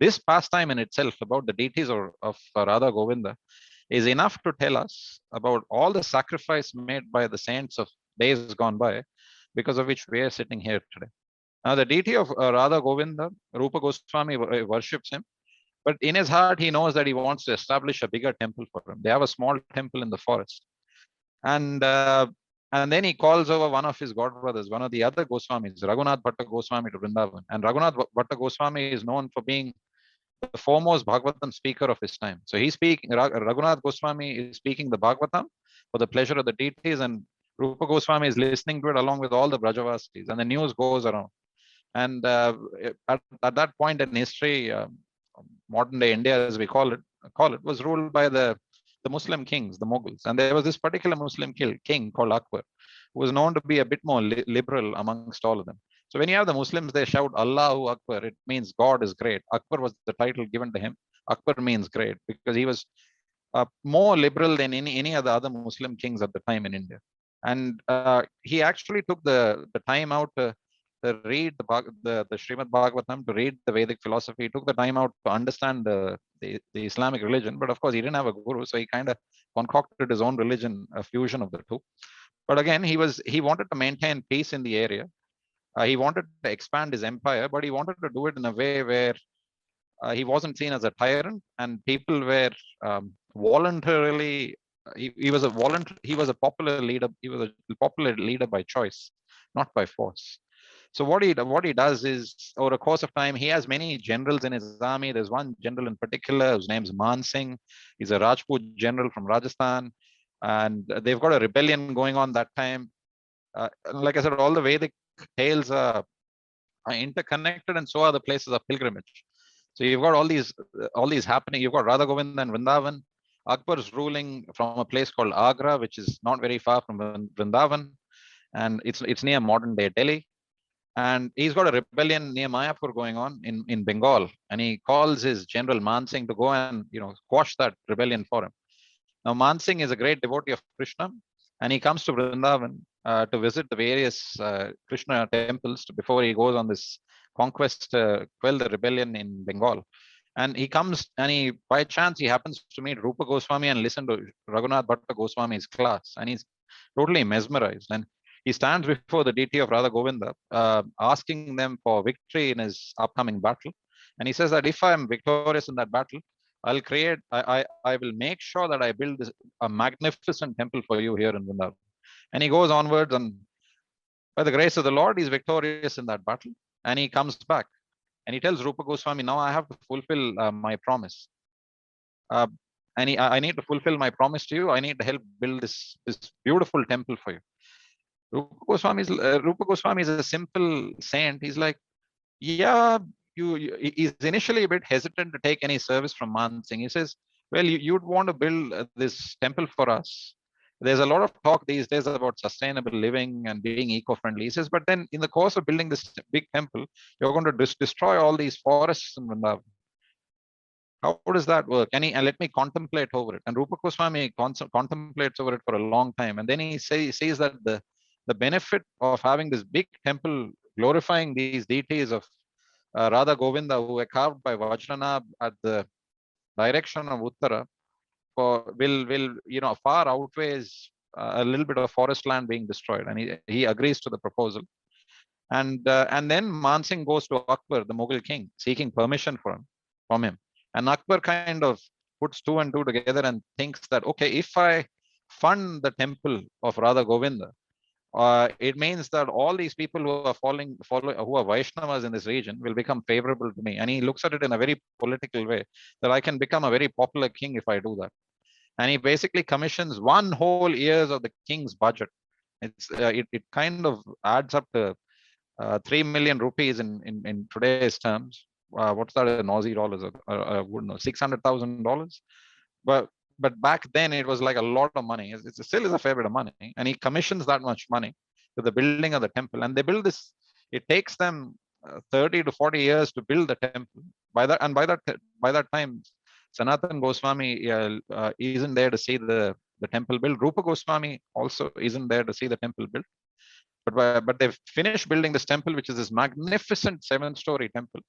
this pastime in itself about the deities of Radha Govinda is enough to tell us about all the sacrifice made by the saints of days gone by, because of which we are sitting here today. Now, the deity of Radha Govinda, Rupa Goswami worships him, but in his heart, he knows that he wants to establish a bigger temple for him. They have a small temple in the forest. And then he calls over one of his godbrothers, one of the other Goswamis, Raghunath Bhatta Goswami, to Vrindavan. And Raghunath Bhatta Goswami is known for being the foremost Bhagavatam speaker of his time. So he's speaking, Raghunath Goswami is speaking the Bhagavatam for the pleasure of the deities, and Rupa Goswami is listening to it along with all the Brajavasis, and the news goes around. And at that point in history, modern day India, as we call it, was ruled by the Muslim kings, the Mughals. And there was this particular Muslim king called Akbar, who was known to be a bit more liberal amongst all of them. So when you have the Muslims, they shout Allahu Akbar. It means God is great. Akbar was the title given to him. Akbar means great because he was more liberal than any of the other Muslim kings at the time in India. And he actually took the time out to read the Srimad Bhagavatam, to read the Vedic philosophy. He took the time out to understand the Islamic religion. But of course, he didn't have a guru, so he kind of concocted his own religion, a fusion of the two. But again, he wanted to maintain peace in the area. He wanted to expand his empire, but he wanted to do it in a way where he wasn't seen as a tyrant, and people were voluntarily. He was a popular leader. He was a popular leader by choice, not by force. So what he does is, over the course of time, he has many generals in his army. There's one general in particular whose name's Man Singh. He's a Rajput general from Rajasthan, and they've got a rebellion going on that time. Like I said, all the Vedic tales are interconnected, and so are the places of pilgrimage. So you've got all these happening. You've got Radha Govinda and Vrindavan. Akbar's ruling from a place called Agra, which is not very far from Vrindavan, and it's near modern day Delhi. And he's got a rebellion near Mayapur going on in Bengal, and he calls his general Man Singh to go and quash that rebellion for him. Now Man Singh is a great devotee of Krishna, and he comes to Vrindavan to visit the various Krishna temples before he goes on this conquest to quell the rebellion in Bengal. And he comes, and by chance he happens to meet Rupa Goswami and listen to Raghunath Bhatta Goswami's class, and he's totally mesmerized. And he stands before the deity of Radha Govinda, asking them for victory in his upcoming battle. And he says that if I am victorious in that battle, I'll create, I will make sure that I build a magnificent temple for you here in Vrindavan. And he goes onwards, and by the grace of the Lord, he's victorious in that battle. And he comes back, and he tells Rupa Goswami, now I have to fulfill my promise. I need to fulfill my promise to you. I need to help build this beautiful temple for you. Rupa Goswami is a simple saint. He's like, yeah, he's initially a bit hesitant to take any service from Man Singh. He says, well, you'd want to build this temple for us. There's a lot of talk these days about sustainable living and being eco-friendly. He says, but then in the course of building this big temple, you're going to destroy all these forests in Vrindavan. How does that work? And let me contemplate over it. And Rupa Goswami contemplates over it for a long time. And then he says that the benefit of having this big temple glorifying these deities of Radha Govinda, who were carved by Vajranab at the direction of Uttara, will far outweighs a little bit of forest land being destroyed. And he agrees to the proposal. And then Man Singh goes to Akbar, the Mughal king, seeking permission from him. And Akbar kind of puts two and two together and thinks that, okay, if I fund the temple of Radha Govinda, it means that all these people who are who are Vaishnavas in this region will become favorable to me. And he looks at it in a very political way, that I can become a very popular king if I do that. And he basically commissions one whole year's of the king's budget. It kind of adds up to 3 million rupees in today's terms. What's that in Aussie dollars? I wouldn't know, $600,000. But back then it was like a lot of money. It still is a fair bit of money, and he commissions that much money to the building of the temple. And they build this. It takes them 30 to 40 years to build the temple. By that time, Sanatan Goswami isn't there to see the temple built. Rupa Goswami also isn't there to see the temple built. But they've finished building this temple, which is this magnificent 7-story temple,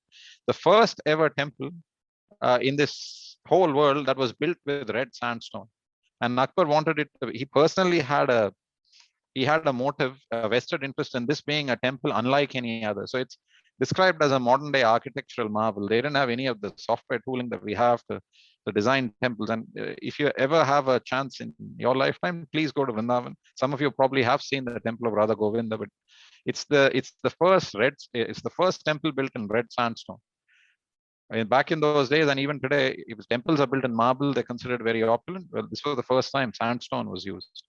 the first ever temple in this whole world that was built with red sandstone. And Akbar wanted it. He personally had a motive, a vested interest in this being a temple unlike any other. So it's described as a modern day architectural marvel. They didn't have any of the software tooling that we have to design temples. And if you ever have a chance in your lifetime, please go to Vrindavan. Some of you probably have seen the temple of Radha Govinda, but it's the first temple built in red sandstone. I mean, back in those days, and even today, if temples are built in marble, they're considered very opulent. Well, this was the first time sandstone was used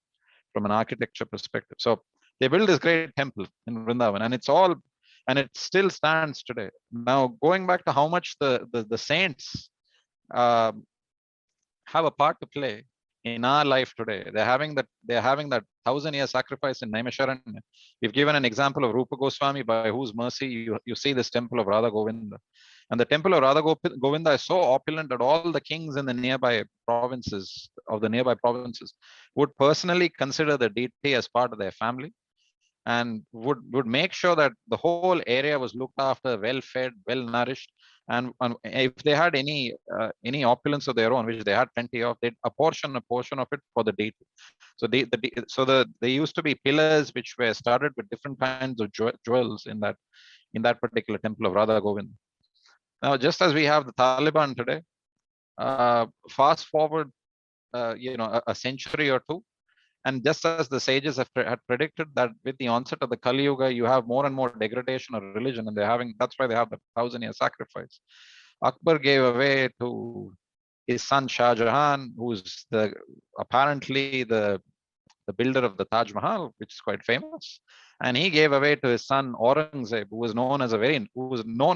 from an architecture perspective. So they built this great temple in Vrindavan, and it still stands today. Now, going back to how much the saints have a part to play in our life today, they're having that 1,000-year sacrifice in Naimisharanya. We've given an example of Rupa Goswami, by whose mercy you see this temple of Radha Govinda. And the temple of Radha Govinda is so opulent that all the kings in the nearby provinces would personally consider the deity as part of their family, and would make sure that the whole area was looked after, well fed, well nourished. And if they had any opulence of their own, which they had plenty of, they'd apportion a portion of it for the deity. So there used to be pillars which were studded with different kinds of jewels in that particular temple of Radha Govinda. Now, just as we have the Taliban today, fast forward, a century or two, and just as the sages had predicted that with the onset of the Kali Yuga, you have more and more degradation of religion, and that's why they have the 1,000-year sacrifice. Akbar gave away to his son Shah Jahan, who's apparently the builder of the Taj Mahal, which is quite famous, and he gave away to his son Aurangzeb, who was known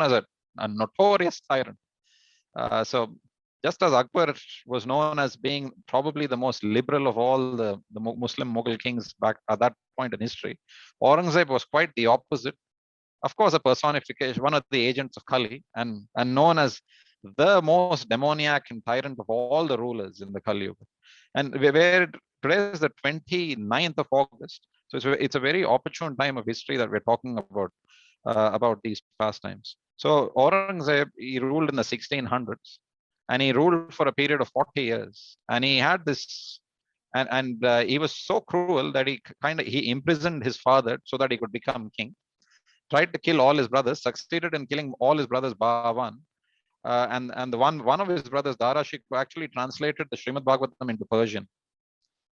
as a notorious tyrant. So just as Akbar was known as being probably the most liberal of all the Muslim Mughal kings back at that point in history, Aurangzeb was quite the opposite. Of course, a personification, one of the agents of Kali, and known as the most demoniac and tyrant of all the rulers in the Kali Yuga. And today is the 29th of August. So it's a very opportune time of history that we're talking about these pastimes. So Aurangzeb, he ruled in the 1600s, and he ruled for a period of 40 years. And he had this, and he was so cruel that he imprisoned his father so that he could become king. Tried to kill all his brothers, succeeded in killing all his brothers bar one. And the one of his brothers, Darashik, actually translated the Srimad Bhagavatam into Persian.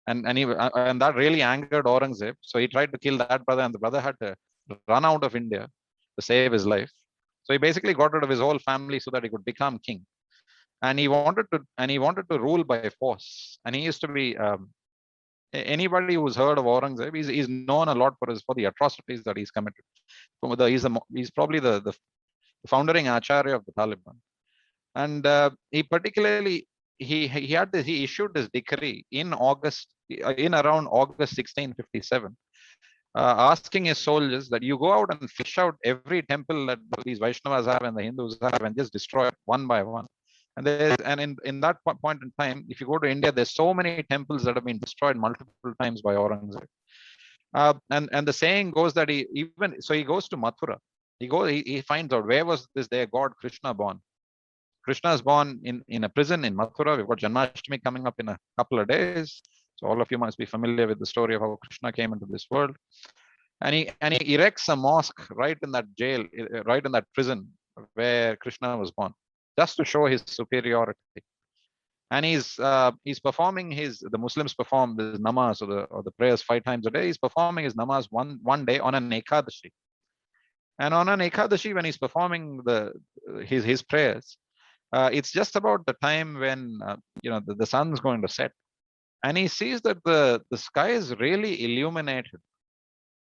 And that really angered Aurangzeb. So he tried to kill that brother, and the brother had to run out of India to save his life. So he basically got rid of his whole family so that he could become king. And he wanted to rule by force. And he used to be anybody who's heard of Aurangzeb, he's known a lot for the atrocities that he's committed. He's probably the founding acharya of the Taliban. And he particularly he issued this decree in around August 1657, asking his soldiers that you go out and fish out every temple that these Vaishnavas have and the Hindus have and just destroy it one by one. And in that point in time, if you go to India, there's so many temples that have been destroyed multiple times by Aurangzeb. And the saying goes that he goes to Mathura. He finds out, where was their god Krishna born? Krishna is born in a prison in Mathura. We've got Janmashtami coming up in a couple of days. So all of you must be familiar with the story of how Krishna came into this world. And he erects a mosque right in that jail, right in that prison where Krishna was born, just to show his superiority. and he's performing the Muslims perform the namaz or the prayers 5 times a day. He's performing his namaz one day on an Ekadashi. And on an Ekadashi, when he's performing his prayers, it's just about the time when the sun's going to set, and he sees that the sky is really illuminated,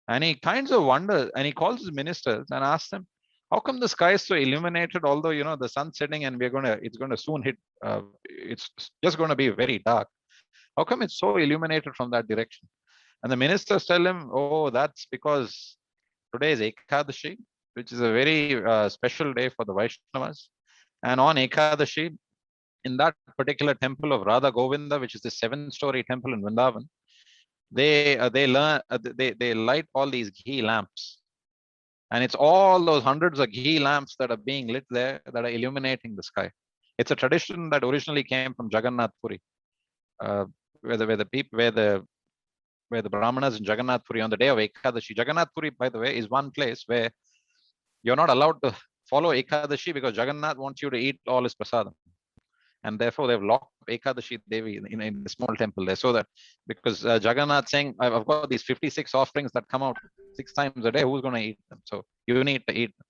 and he kinds of wonders, and he calls his ministers and asks them, how come the sky is so illuminated, although the sun's setting and it's going to soon hit, it's just going to be very dark. How come it's so illuminated from that direction? And the ministers tell him, oh, that's because today is Ekadashi, which is a very special day for the Vaishnavas. And on Ekadashi, in that particular temple of Radha Govinda, which is the 7-story temple in Vrindavan, they light all these ghee lamps, and it's all those hundreds of ghee lamps that are being lit there that are illuminating the sky. It's a tradition that originally came from Jagannath Puri, where the Brahmanas in Jagannath Puri on the day of Ekadashi. Jagannath Puri, by the way, is one place where you're not allowed to follow Ekadashi because Jagannath wants you to eat all his prasadam. And therefore, they've locked Ekadashi Devi in a small temple there, so that because Jagannath saying, I've got these 56 offerings that come out 6 times a day, who's going to eat them? So you need to eat them.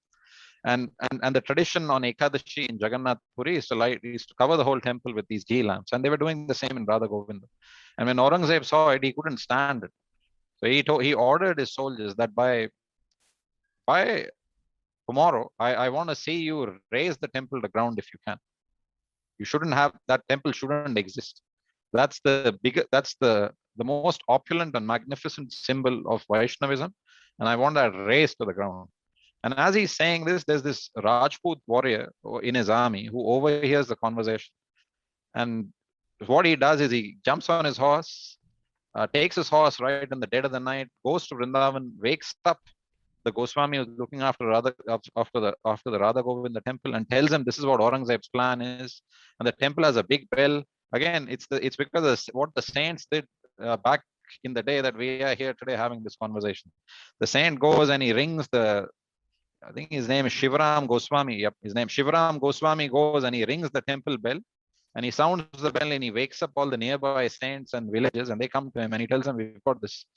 And the tradition on Ekadashi in Jagannath Puri is to cover the whole temple with these ghee lamps. And they were doing the same in Radha Govinda. And when Aurangzeb saw it, he couldn't stand it. So he ordered his soldiers that by tomorrow, I want to see you raise the temple to ground if you can. You shouldn't have, that temple shouldn't exist. That's the most opulent and magnificent symbol of Vaishnavism. And I want that raised to the ground. And as he's saying this, there's this Rajput warrior in his army who overhears the conversation. And what he does is he jumps on his horse, takes his horse right in the dead of the night, goes to Vrindavan, wakes up the Goswami who's looking after the Radha Govinda temple, and tells him this is what Aurangzeb's plan is. And the temple has a big bell. Again, it's because of what the saints did back in the day that we are here today having this conversation. The saint goes and he rings I think his name is Shivaram Goswami. Yep, his name Shivaram Goswami goes and he rings the temple bell, and he sounds the bell and he wakes up all the nearby saints and villages, and they come to him and he tells them, we've got this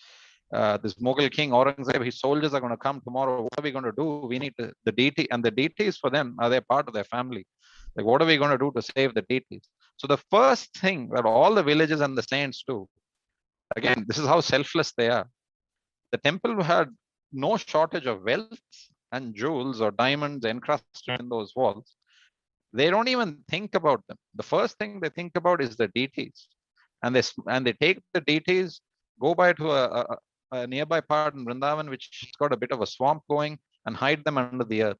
Mughal king Aurangzeb, his soldiers are going to come tomorrow. What are we going to do? We need the deity, and the deities for them are they part of their family. Like, what are we going to do to save the deities? So the first thing that all the villages and the saints do, again, this is how selfless they are. The temple had no shortage of wealth and jewels or diamonds encrusted in those walls. They don't even think about them. The first thing they think about is the deities, and they take the deities, go by to a nearby part in Vrindavan, which has got a bit of a swamp going, and hide them under the earth.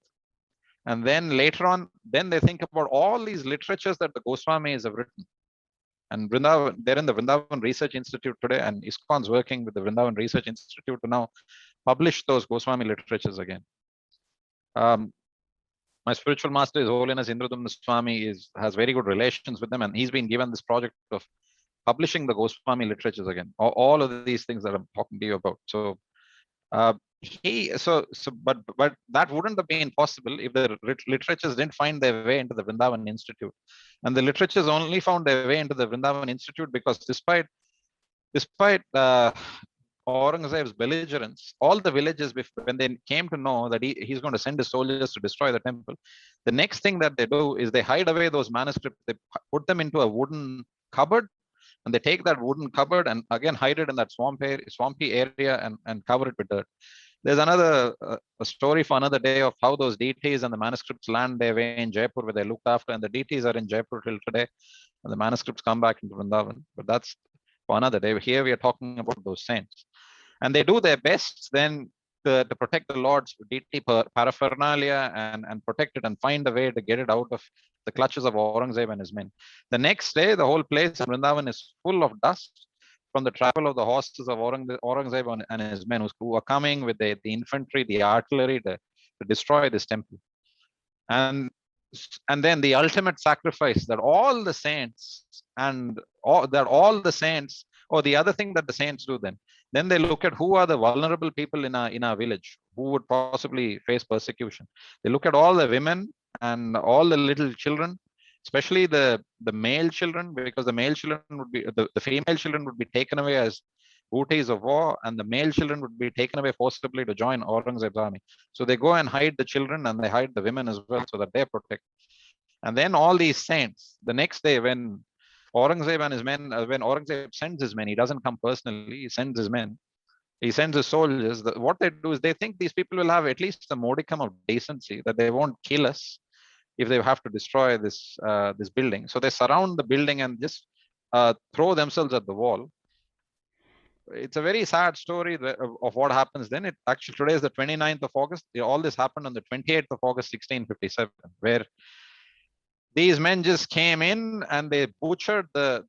And then later on, then they think about all these literatures that the Goswamis have written. And Vrindavan, they're in the Vrindavan Research Institute today, and ISKCON's working with the Vrindavan Research Institute to now publish those Goswami literatures again. My spiritual master, His Holiness Indradumna Swami, has very good relations with them, and he's been given this project of publishing the Goswami literatures again. All of these things that I'm talking to you about. So, but that wouldn't have been possible if the literatures didn't find their way into the Vrindavan Institute, and the literatures only found their way into the Vrindavan Institute because despite Aurangzeb's belligerence, all the villages, when they came to know that he's going to send his soldiers to destroy the temple, the next thing that they do is they hide away those manuscripts. They put them into a wooden cupboard, and they take that wooden cupboard and again hide it in that swampy area and cover it with dirt. There's another a story for another day of how those deities and the manuscripts land their way in Jaipur, where they're looked after, and the deities are in Jaipur till today, and the manuscripts come back into Vrindavan. But that's for another day. Here we are talking about those saints. And they do their best then to protect the Lord's deity paraphernalia and protect it and find a way to get it out of the clutches of Aurangzeb and his men. The next day, the whole place in Vrindavan is full of dust from the travel of the horses of Aurangzeb and his men who are coming with the infantry, the artillery to destroy this temple. And then the ultimate sacrifice that all the saints or the other thing that the saints do then they look at who are the vulnerable people in our village who would possibly face persecution. They look at all the women and all the little children, especially the male children, because the male children would be the female children would be taken away as booties of war, and the male children would be taken away forcibly to join Aurangzeb's army. So they go and hide the children and they hide the women as well, so that they're protected. And then all these saints, the next day when Aurangzeb and his men, when Aurangzeb sends his men, he doesn't come personally, he sends his men, he sends his soldiers. What they do is they think these people will have at least a modicum of decency, that they won't kill us if they have to destroy this this building. So they surround the building and just throw themselves at the wall. It's a very sad story of what happens then. It actually, today is the 29th of August. All this happened on the 28th of August, 1657, where these men just came in and they butchered the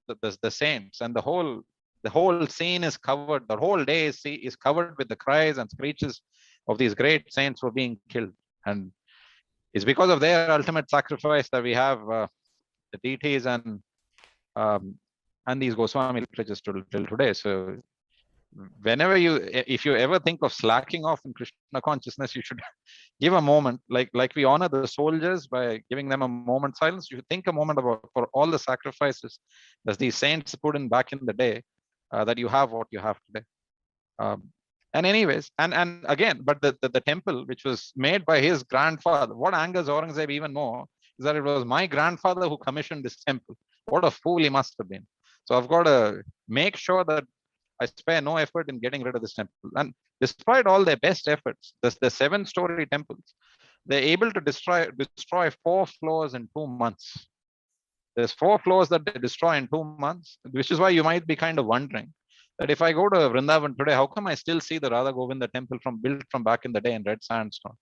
saints, and the whole scene is covered. The whole day is covered with the cries and screeches of these great saints who are being killed. And it's because of their ultimate sacrifice that we have the deities and these Goswami literatures till today. So whenever if you ever think of slacking off in Krishna consciousness, you should give a moment, like we honor the soldiers by giving them a moment silence. You should think a moment about for all the sacrifices that these saints put in back in the day, that you have what you have today. And anyways, and again, but the temple which was made by his grandfather, what angers Aurangzeb even more is that it was my grandfather who commissioned this temple. What a fool he must have been. So I've got to make sure that I spare no effort in getting rid of this temple. And despite all their best efforts, the 7-story temples, they're able to destroy 4 floors in 2 months. There's 4 floors that they destroy in 2 months, which is why you might be kind of wondering that if I go to Vrindavan today, how come I still see the Radha Govinda temple built from back in the day in red sandstone?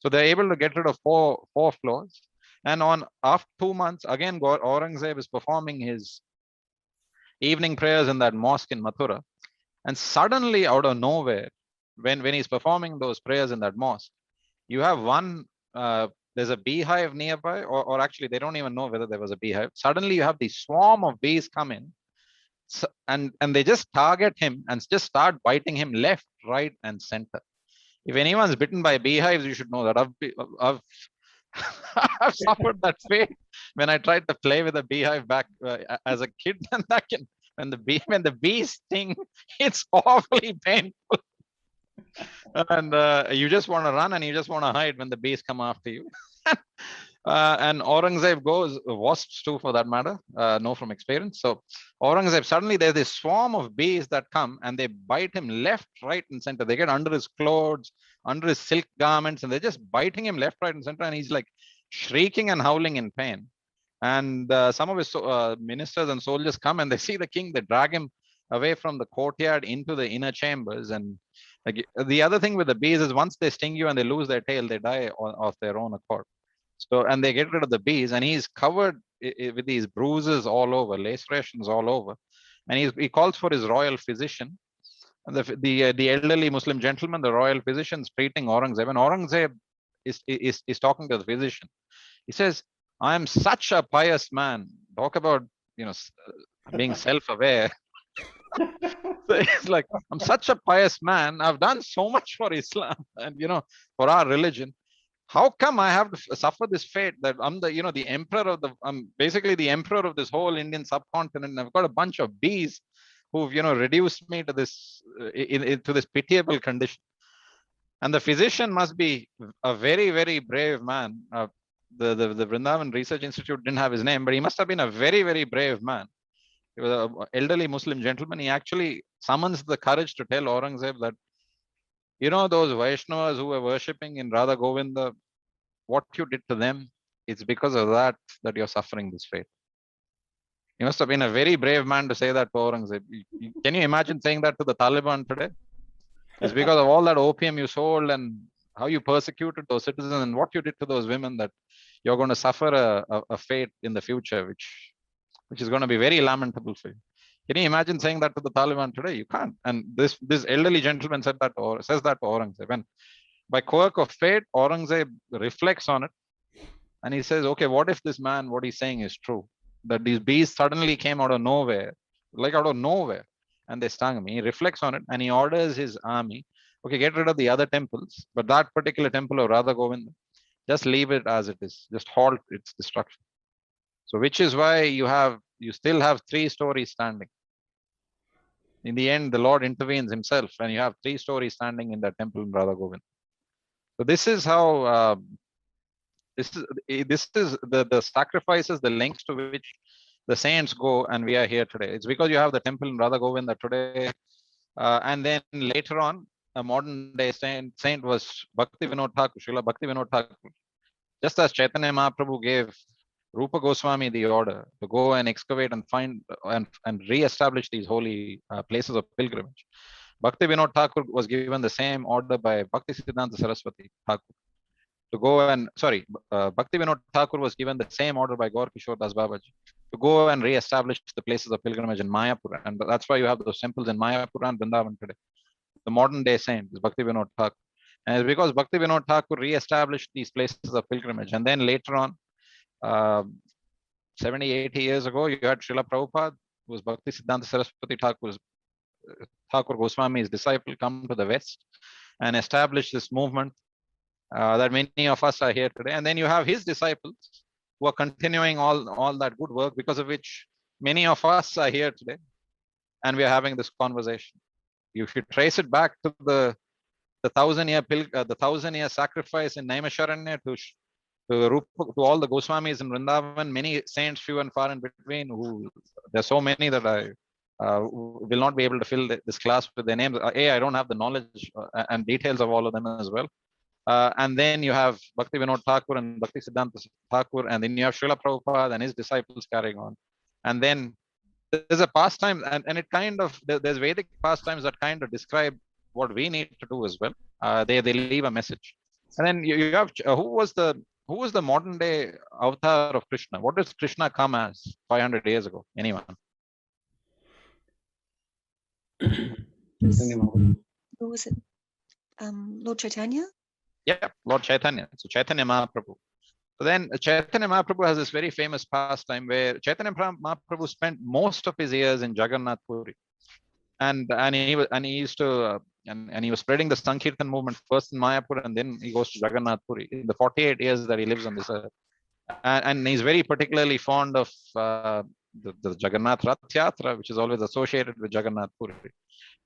So they're able to get rid of 4 floors. And after 2 months, again, Aurangzeb is performing his evening prayers in that mosque in Mathura. And suddenly, out of nowhere, when he's performing those prayers in that mosque, you have there's a beehive nearby, or actually they don't even know whether there was a beehive. Suddenly you have the swarm of bees come in, and they just target him and just start biting him left, right, and center. If anyone's bitten by beehives, you should know that I've I've suffered that fate when I tried to play with a beehive back as a kid, and when the bees sting, it's awfully painful. And you just want to run and you just want to hide when the bees come after you. And Aurangzeb goes, wasps too for that matter, know from experience. So Aurangzeb, suddenly there's this swarm of bees that come and they bite him left, right, and center. They get under his clothes, under his silk garments, and they're just biting him left, right, and center. And he's like shrieking and howling in pain. And some of his ministers and soldiers come and they see the king, they drag him away from the courtyard into the inner chambers. And the other thing with the bees is once they sting you and they lose their tail, they die of their own accord. So, and they get rid of the bees, and he's covered with these bruises all over, lacerations all over. And he calls for his royal physician. And the elderly Muslim gentleman, the royal physician, is treating Aurangzeb. And Aurangzeb is talking to the physician. He says, I am such a pious man. Talk about, being self-aware. So it's like, I'm such a pious man. I've done so much for Islam and, for our religion. How come I have to suffer this fate that I'm the emperor I'm basically the emperor of this whole Indian subcontinent, and I've got a bunch of bees who've, reduced me to this, to this pitiable condition. And the physician must be a very, very brave man. The Vrindavan Research Institute didn't have his name, but he must have been a very, very brave man. He was an elderly Muslim gentleman. He actually summons the courage to tell Aurangzeb that, those Vaishnavas who were worshipping in Radha Govinda, what you did to them, it's because of that you're suffering this fate. He must have been a very brave man to say that to Aurangzeb. Can you imagine saying that to the Taliban today? It's because of all that opium you sold and how you persecuted those citizens and what you did to those women that you're going to suffer a fate in the future, which is going to be very lamentable for you. Can you imagine saying that to the Taliban today? You can't. And this elderly gentleman says that to Aurangzeb. And by quirk of fate, Aurangzeb reflects on it. And he says, okay, what if this man, what he's saying is true? That these bees suddenly came out of nowhere, and they stung me. He reflects on it and he orders his army, okay, get rid of the other temples, but that particular temple of Radha Govinda, just leave it as it is. Just halt its destruction. So which is why you still have 3 stories standing. In the end, the Lord intervenes himself, and you have 3 stories standing in that temple in Radha Govind. So this is how this is the sacrifices, the lengths to which the saints go, and we are here today. It's because you have the temple in Radha Govinda today, and then later on, a modern day saint was Bhakti Vinod Thakur, Srila Bhakti Vinod Thakur. Just as Chaitanya Mahaprabhu gave Rupa Goswami the order to go and excavate and find and re-establish these holy places of pilgrimage, Bhakti Vinod Thakur was given the same order by Bhakti Siddhanta Saraswati Thakur to go and, Bhakti Vinod Thakur was given the same order by Gaur Kishore Das Babaji to go and re-establish the places of pilgrimage in Mayapur. And that's why you have those temples in Mayapur and Vrindavan today. The modern day saint is Bhakti Vinod Thakur. And it's because Bhakti Vinod Thakur re-established these places of pilgrimage. And then later on, 70, 80 years ago, you had Srila Prabhupada, who was Bhakti Siddhanta Saraswati Thakur Goswami's disciple, come to the West and establish this movement that many of us are here today. And then you have his disciples who are continuing all that good work, because of which many of us are here today. And we are having this conversation. If you trace it back to the 1,000-year sacrifice in Naimisharanya to all the Goswamis in Vrindavan, many saints, few and far in between, there's so many that I will not be able to fill this class with their names. I don't have the knowledge and details of all of them as well. And then you have Bhakti Vinod Thakur and Bhakti Siddhanta Thakur, and then you have Srila Prabhupada and his disciples carrying on. And then there's a pastime, and it kind of, there's Vedic pastimes that kind of describe what we need to do as well. They leave a message. And then you have, who was the modern day avatar of Krishna? What does Krishna come as 500 years ago? Anyone? Who was it? Lord Chaitanya? Yeah, Lord Chaitanya. So Chaitanya Mahaprabhu. So then Chaitanya Mahaprabhu has this very famous pastime where Chaitanya Mahaprabhu spent most of his years in Jagannath Puri. And he was spreading the Sankirtan movement first in Mayapur, and then he goes to Jagannath Puri in the 48 years that he lives on this earth. And he's very particularly fond of the Jagannath Rath Yatra, which is always associated with Jagannath Puri.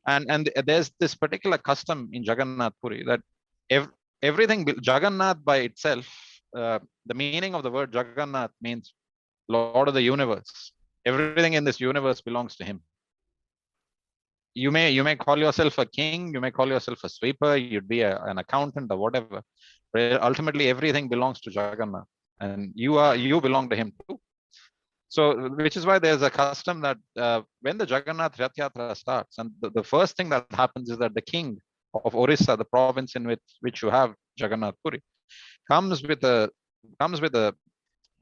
And there's this particular custom in Jagannath Puri that everything, Jagannath by itself, the meaning of the word Jagannath means Lord of the universe. Everything in this universe belongs to him. You may call yourself a king, you may call yourself a sweeper, you'd be an accountant or whatever, but ultimately everything belongs to Jagannath, and you belong to him too. So, which is why there's a custom that when the Jagannath Rath Yatra starts, and the first thing that happens is that the king of Orissa, the province in which you have Jagannath Puri, comes with a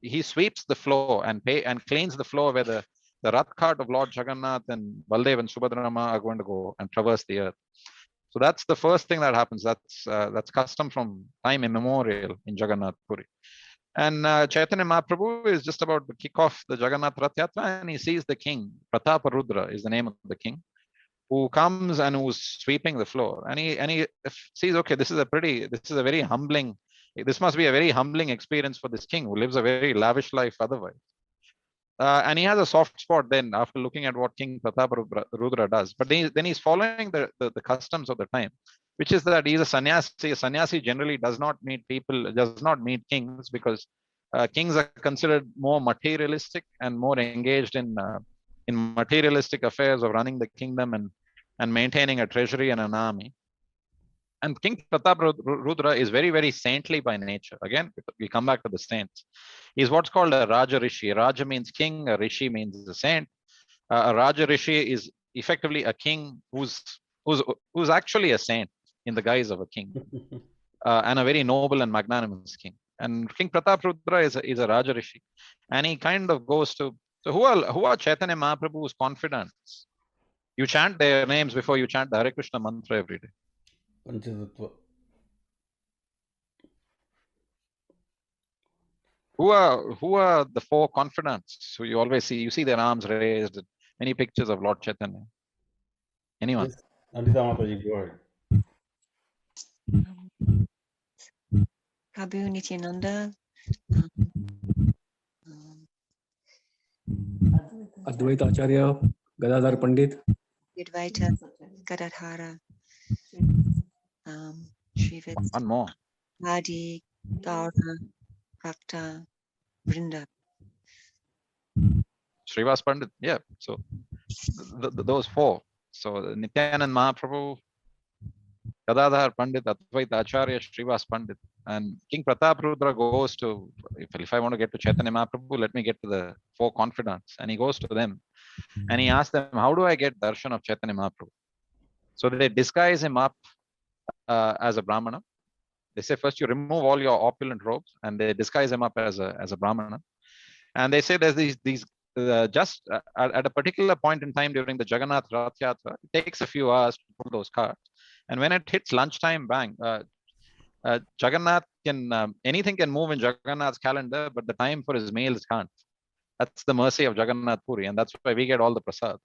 he sweeps the floor and cleans the floor where the Rath cart of Lord Jagannath and Baldev and Subhadrama are going to go and traverse the earth. So that's the first thing that happens. That's custom from time immemorial in Jagannath Puri. And Chaitanya Mahaprabhu is just about to kick off the Jagannath Rath Yatra, and he sees the king. Prataparudra is the name of the king, who comes and who's sweeping the floor. And he sees, okay, this must be a very humbling experience for this king who lives a very lavish life otherwise. And he has a soft spot then after looking at what King Prataparudra does. But then he's following the customs of the time, which is that he's a sannyasi. A sannyasi generally does not meet kings, because kings are considered more materialistic and more engaged in materialistic affairs of running the kingdom and maintaining a treasury and an army. And King Prataparudra is very, very saintly by nature. Again, we come back to the saints. He's what's called a Raja Rishi. Raja means king, a Rishi means a saint. A Raja Rishi is effectively a king who's actually a saint in the guise of a king, and a very noble and magnanimous king. And King Prataparudra is a Raja Rishi. And he kind of goes to, so who are Chaitanya Mahaprabhu's confidants? You chant their names before you chant the Hare Krishna mantra every day. Panchatattva. Who are the 4 confidants? So you always see their arms raised, many pictures of Lord Chaitanya. Anyone? Yes. Anita Mataji, go ahead. Prabhu, Nityananda, Advaita Acharya, Gadadhar Pandit, Advaita, Gadadhara, Sri Vista, One more. Adi, Gaura, Bhakta, Vrinda. Srivas Pandit. Yeah. So those four. So Nityanand Mahaprabhu, Gadadhar Pandit, Advaita Acharya, Srivas Pandit. And King Pratap Rudra goes to, if I want to get to Chaitanya Mahaprabhu, let me get to the four confidants. And he goes to them and he asks them, how do I get darshan of Chaitanya Mahaprabhu? So they disguise him up as a Brahmana. They say, first you remove all your opulent robes, and they disguise him up as a Brahmana. And they say there's these just at a particular point in time during the Jagannath Rath Yatra, it takes a few hours to pull those carts. And when it hits lunchtime, bang, Jagannath can, anything can move in Jagannath's calendar, but the time for his meals can't. That's the mercy of Jagannath Puri, and that's why we get all the prasad.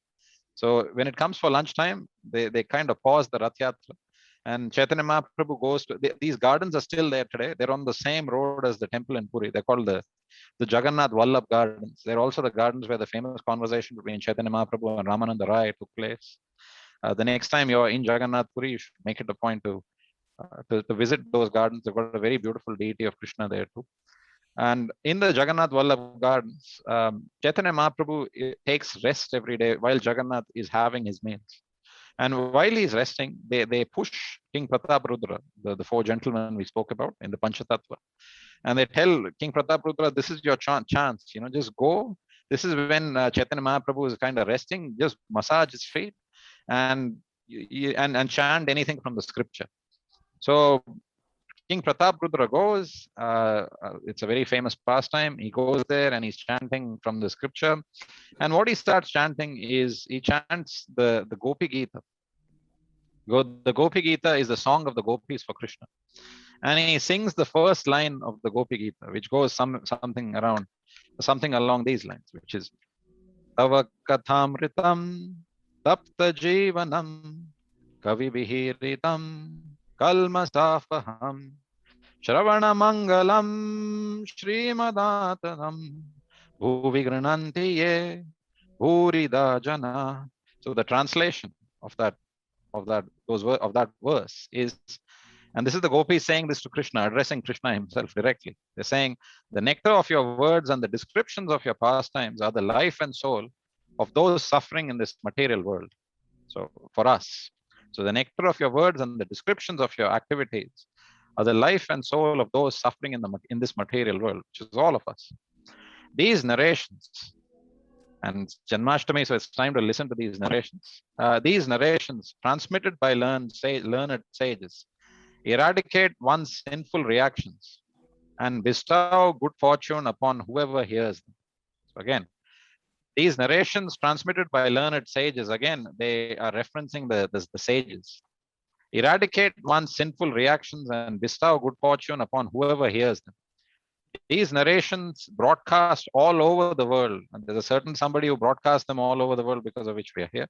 So when it comes for lunchtime, they kind of pause the Rath Yatra. And Chaitanya Mahaprabhu goes to, these gardens are still there today. They're on the same road as the temple in Puri. They're called the Jagannath Vallabh Gardens. They're also the gardens where the famous conversation between Chaitanya Mahaprabhu and Ramananda Rai took place. The next time you're in Jagannath Puri, you should make it a point to visit those gardens. They've got a very beautiful deity of Krishna there too. And in the Jagannath Vallabh Gardens, Chaitanya Mahaprabhu takes rest every day while Jagannath is having his meals. And while he's resting, they push King Pratap Rudra, the four gentlemen we spoke about in the Panchatattva. And they tell King Pratap Rudra, this is your chance, just go. This is when Chaitanya Mahaprabhu is kind of resting, just massage his feet and chant anything from the scripture. So King Pratap Rudra goes, it's a very famous pastime. He goes there and he's chanting from the scripture. And what he starts chanting is, he chants the Gopi Gita. The Gopi Gita is the song of the gopis for Krishna. And he sings the first line of the Gopi Gita, which goes something along these lines, which is, Tava Kathamritam Tapta Jivanam Kavi Vihiritam Kalmasafaham Shravana Mangalam Srimadatanam Bhuvi Grananti Ye Bhurida Jana. So the translation of that verse is, and this is the gopis saying this to Krishna, addressing Krishna himself directly. They're saying, the nectar of your words and the descriptions of your pastimes are the life and soul of those suffering in this material world. So for us, so the nectar of your words and the descriptions of your activities are the life and soul of those suffering in this material world, which is all of us. These narrations, and Janmashtami, so it's time to listen to these narrations. These narrations, transmitted by learned sages, eradicate one's sinful reactions and bestow good fortune upon whoever hears them. So again, these narrations transmitted by learned sages, again, they are referencing the sages. Eradicate one's sinful reactions and bestow good fortune upon whoever hears them. These narrations broadcast all over the world, and there's a certain somebody who broadcasts them all over the world, because of which we are here.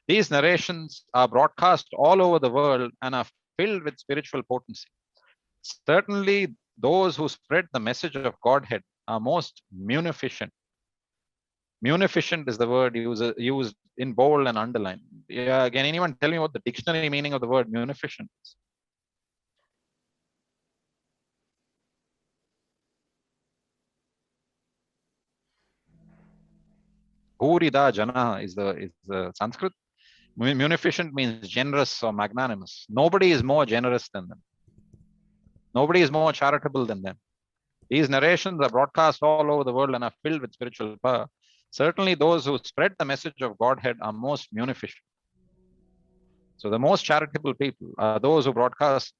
These narrations are broadcast all over the world and are filled with spiritual potency. Certainly, those who spread the message of Godhead are most munificent. Munificent is the word used in bold and underlined. Yeah, again, anyone tell me what the dictionary meaning of the word munificent is? Purida Jana is the Sanskrit. Munificent means generous or magnanimous. Nobody is more generous than them. Nobody is more charitable than them. These narrations are broadcast all over the world and are filled with spiritual power. Certainly those who spread the message of Godhead are most munificent. So the most charitable people are those who broadcast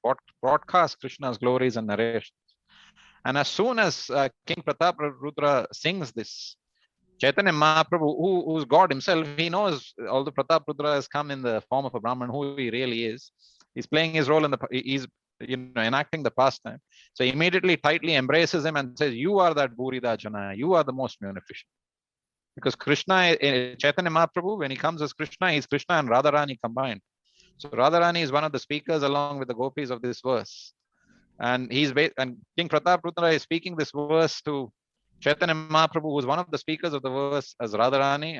Krishna's glories and narrations. And as soon as King Pratap Rudra sings this, Chaitanya Mahaprabhu, who's God himself, he knows although Pratap Rudra has come in the form of a Brahman, who he really is. He's playing his role he's enacting the pastime. So he immediately tightly embraces him and says, you are that Bhurida Jana, you are the most munificent. Because Krishna, Chaitanya Mahaprabhu, when he comes as Krishna, he's Krishna and Radharani combined. So Radharani is one of the speakers along with the gopis of this verse. And King Pratap Rudra is speaking this verse to Chaitanya Mahaprabhu, who is one of the speakers of the verse as Radharani,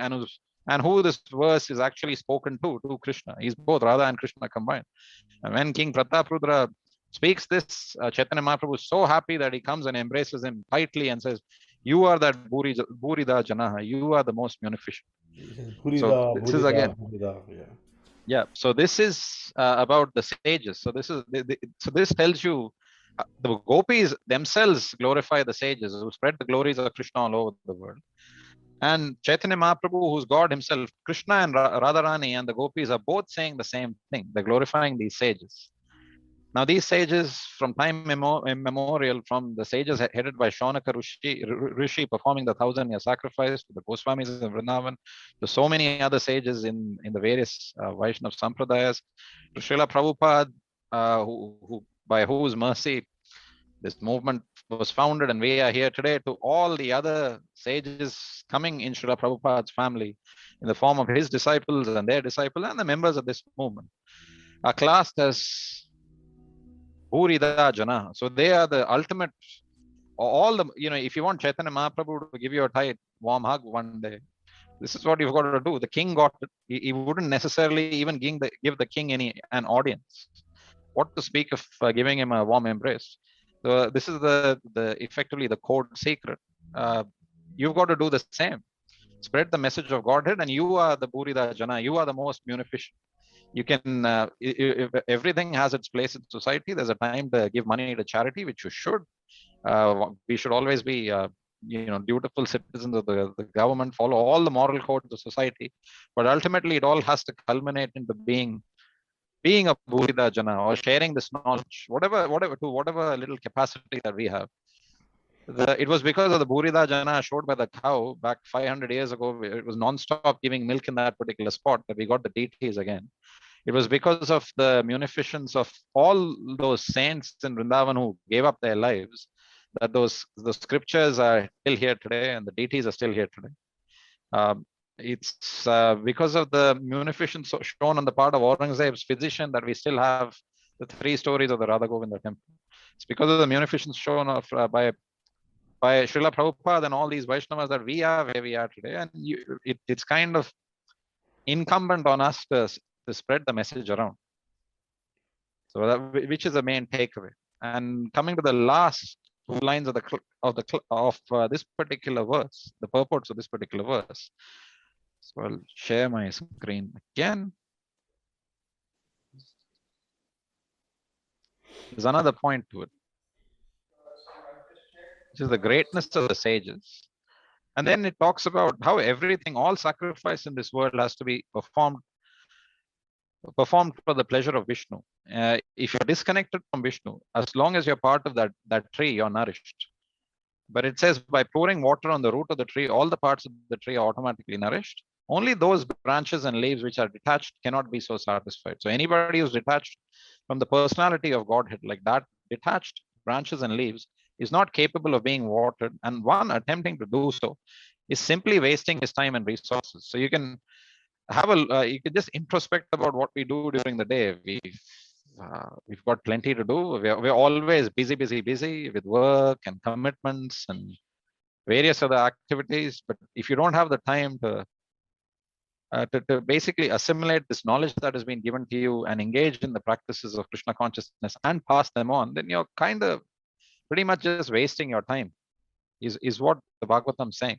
and who this verse is actually spoken to Krishna. He's both Radha and Krishna combined. And when King Prataprudra speaks this, Chaitanya Mahaprabhu is so happy that he comes and embraces him tightly and says, "You are that Burida Janaha. You are the most munificent." So Purida, this is Burida, again, Burida, yeah. yeah. So this is about the sages. So so this tells you the gopis themselves glorify the sages who spread the glories of Krishna all over the world. And Chaitanya Mahaprabhu, who's God himself, Krishna and Radharani and the gopis are both saying the same thing. They're glorifying these sages. Now, these sages, from time immemorial, from the sages headed by Shaunaka Rishi performing the 1,000-year sacrifice to the Goswamis of Vrindavan, to so many other sages in the various Vaishnava Sampradayas, to Srila Prabhupada, by whose mercy this movement was founded and we are here today, to all the other sages coming in Srila Prabhupada's family in the form of his disciples and their disciples and the members of this movement are classed as Bhurida Jana. So they are the ultimate, all the, if you want Chaitanya Mahaprabhu to give you a tight, warm hug one day, this is what you've got to do. The king got it. He wouldn't necessarily even give the king an audience. What to speak of giving him a warm embrace? So this is the effectively the code secret. You've got to do the same. Spread the message of Godhead, and you are the Bhurida Jana. You are the most munificent. You can, if everything has its place in society, there's a time to give money to charity, which you should. We should always be, dutiful citizens of the government, follow all the moral codes of society. But ultimately, it all has to culminate into being a Bhurida Jana, or sharing this knowledge, whatever little capacity that we have. It was because of the Bhurida Jana showed by the cow back 500 years ago. It was non-stop giving milk in that particular spot that we got the deities again. It was because of the munificence of all those saints in Vrindavan who gave up their lives that the scriptures are still here today and the deities are still here today. It's because of the munificence shown on the part of Aurangzeb's physician that we still have the 3 stories of the Radha Govinda temple. It's because of the munificence shown by Srila Prabhupada and all these Vaishnavas that we are where we are today. And it's kind of incumbent on us to spread the message around. So which is the main takeaway. And coming to the last 2 lines of this particular verse, the purports of this particular verse. So I'll share my screen again. There's another point to it, which is the greatness of the sages. And then it talks about how all sacrifice in this world has to be performed for the pleasure of Vishnu. If you're disconnected from Vishnu, as long as you're part of that tree, you're nourished. But it says by pouring water on the root of the tree, all the parts of the tree are automatically nourished. Only those branches and leaves which are detached cannot be so satisfied. So anybody who's detached from the personality of Godhead, like that, detached branches and leaves, is not capable of being watered. And one attempting to do so is simply wasting his time and resources. So you can you can just introspect about what we do during the day. We've got plenty to do. We're always busy with work and commitments and various other activities. But if you don't have the time to basically assimilate this knowledge that has been given to you and engage in the practices of Krishna consciousness and pass them on, then you're kind of pretty much just wasting your time, is what the Bhagavatam is saying.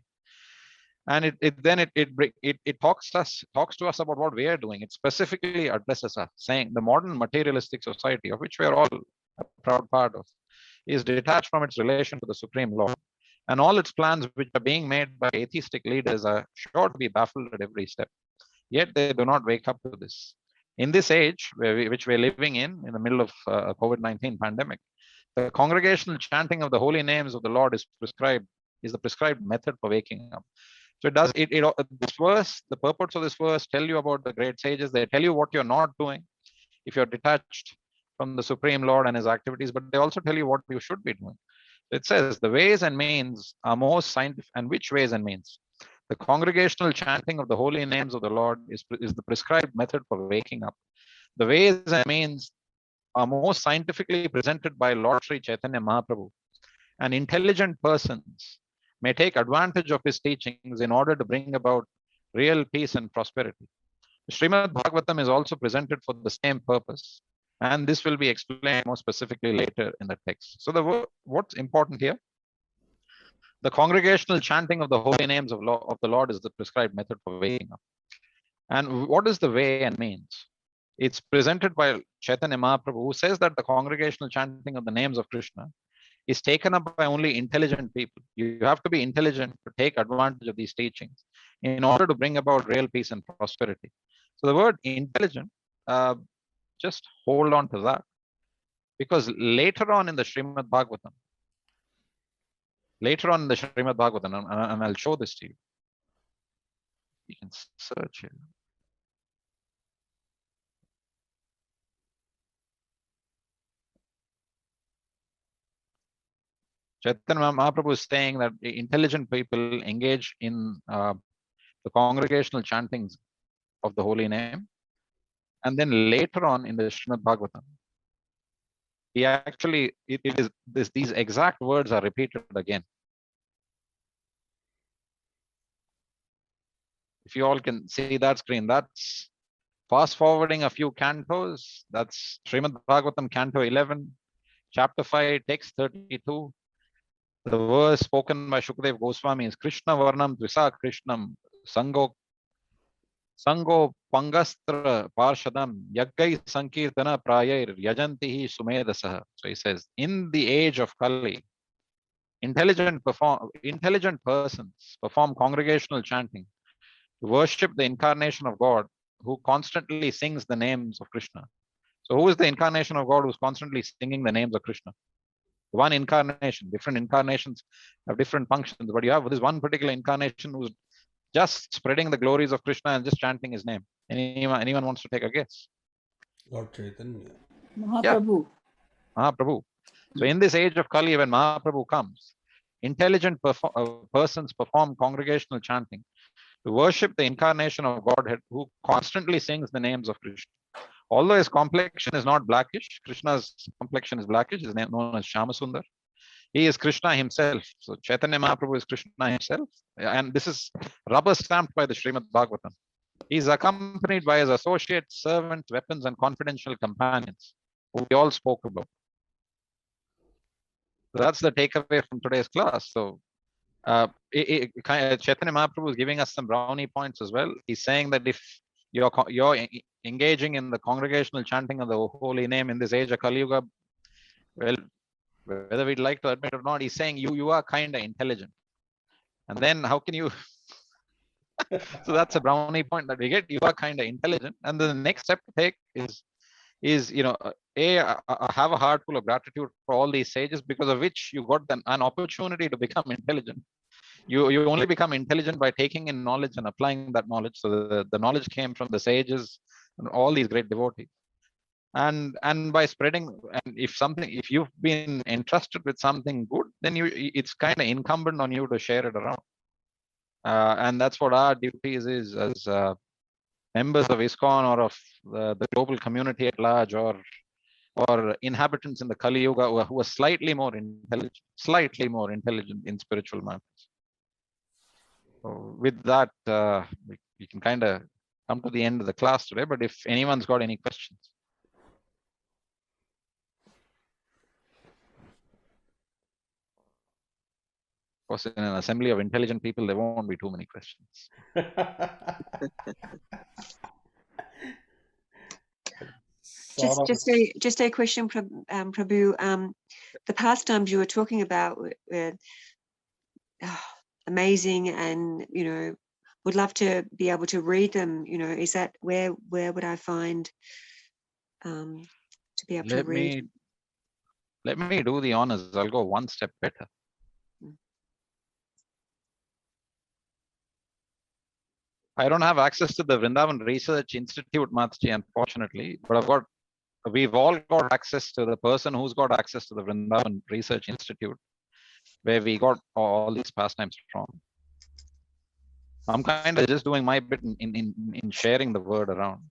And it talks to us about what we are doing. It specifically addresses us, saying the modern materialistic society, of which we are all a proud part of, is detached from its relation to the Supreme Lord. And all its plans, which are being made by atheistic leaders, are sure to be baffled at every step. Yet they do not wake up to this. In this age, which we're living in the middle of a COVID-19 pandemic, the congregational chanting of the holy names of the Lord is the prescribed method for waking up. So this verse, the purports of this verse tell you about the great sages. They tell you what you're not doing if you're detached from the Supreme Lord and his activities, but they also tell you what you should be doing. It says the ways and means are most scientific. And which ways and means? The congregational chanting of the holy names of the Lord is the prescribed method for waking up. The ways and means are most scientifically presented by Lord Sri Chaitanya Mahaprabhu. And intelligent persons may take advantage of his teachings in order to bring about real peace and prosperity. Srimad Bhagavatam is also presented for the same purpose, and this will be explained more specifically later in the text. So what's important here? The congregational chanting of the holy names of the Lord is the prescribed method for waking up. And what is the way and means? It's presented by Chaitanya Mahaprabhu, who says that the congregational chanting of the names of Krishna is taken up by only intelligent people. You have to be intelligent to take advantage of these teachings in order to bring about real peace and prosperity. So the word intelligent, just hold on to that, because later on in the Srimad Bhagavatam, and I'll show this to you. You can search it. Chaitanya Mahaprabhu is saying that intelligent people engage in the congregational chantings of the holy name. And then later on in the Srimad Bhagavatam, he actually, these exact words are repeated again. If you all can see that screen, that's fast forwarding a few cantos. That's Srimad Bhagavatam, Canto 11, Chapter 5, Text 32. The verse spoken by Shukdev Goswami is Krishna Varnam Tvisa Krishnam Sango Pangastra Parshadam Yaggai Sankirtana Prayir Yajantihi Sumedasah. So he says, in the age of Kali, intelligent persons perform congregational chanting to worship the incarnation of God, who constantly sings the names of Krishna. So who is the incarnation of God who's constantly singing the names of Krishna? One incarnation. Different incarnations have different functions, but you have this one particular incarnation who's just spreading the glories of Krishna and just chanting his name. Anyone wants to take a guess? Lord Chaitanya. Mahaprabhu. Mahaprabhu. So in this age of Kali, when Mahaprabhu comes, intelligent persons perform congregational chanting to worship the incarnation of Godhead, who constantly sings the names of Krishna. Although his complexion is not blackish, Krishna's complexion is blackish, his name known as Shyamasundar. He is Krishna himself. So Chaitanya Mahaprabhu is Krishna himself. And this is rubber stamped by the Srimad Bhagavatam. He is accompanied by his associates, servants, weapons, and confidential companions, who we all spoke about. So that's the takeaway from today's class. So Chaitanya Mahaprabhu is giving us some brownie points as well. He's saying that if you're engaging in the congregational chanting of the holy name in this age of Kali Yuga, well, whether we'd like to admit or not, he's saying you are kind of intelligent. And then how can you? So that's a brownie point that we get. You are kind of intelligent, and the next step to take is have a heart full of gratitude for all these sages, because of which you got an opportunity to become intelligent. You only become intelligent by taking in knowledge and applying that knowledge. So the knowledge came from the sages and all these great devotees. And by spreading, and if you've been entrusted with something good, then it's kind of incumbent on you to share it around. And that's what our duties is as members of ISKCON or of the global community at large, or inhabitants in the Kali Yuga who are slightly more intelligent in spiritual matters. So with that, we can kind of come to the end of the class today, but if anyone's got any questions. Of course, in an assembly of intelligent people, there won't be too many questions. Just a question, Prabhu. The pastimes you were talking about were amazing, and would love to be able to read them. Is that where would I find to be able to read? Let me do the honors. I'll go one step better. I don't have access to the Vrindavan Research Institute, Mataji, unfortunately, but we've all got access to the person who's got access to the Vrindavan Research Institute, where we got all these pastimes from. I'm kind of just doing my bit in sharing the word around.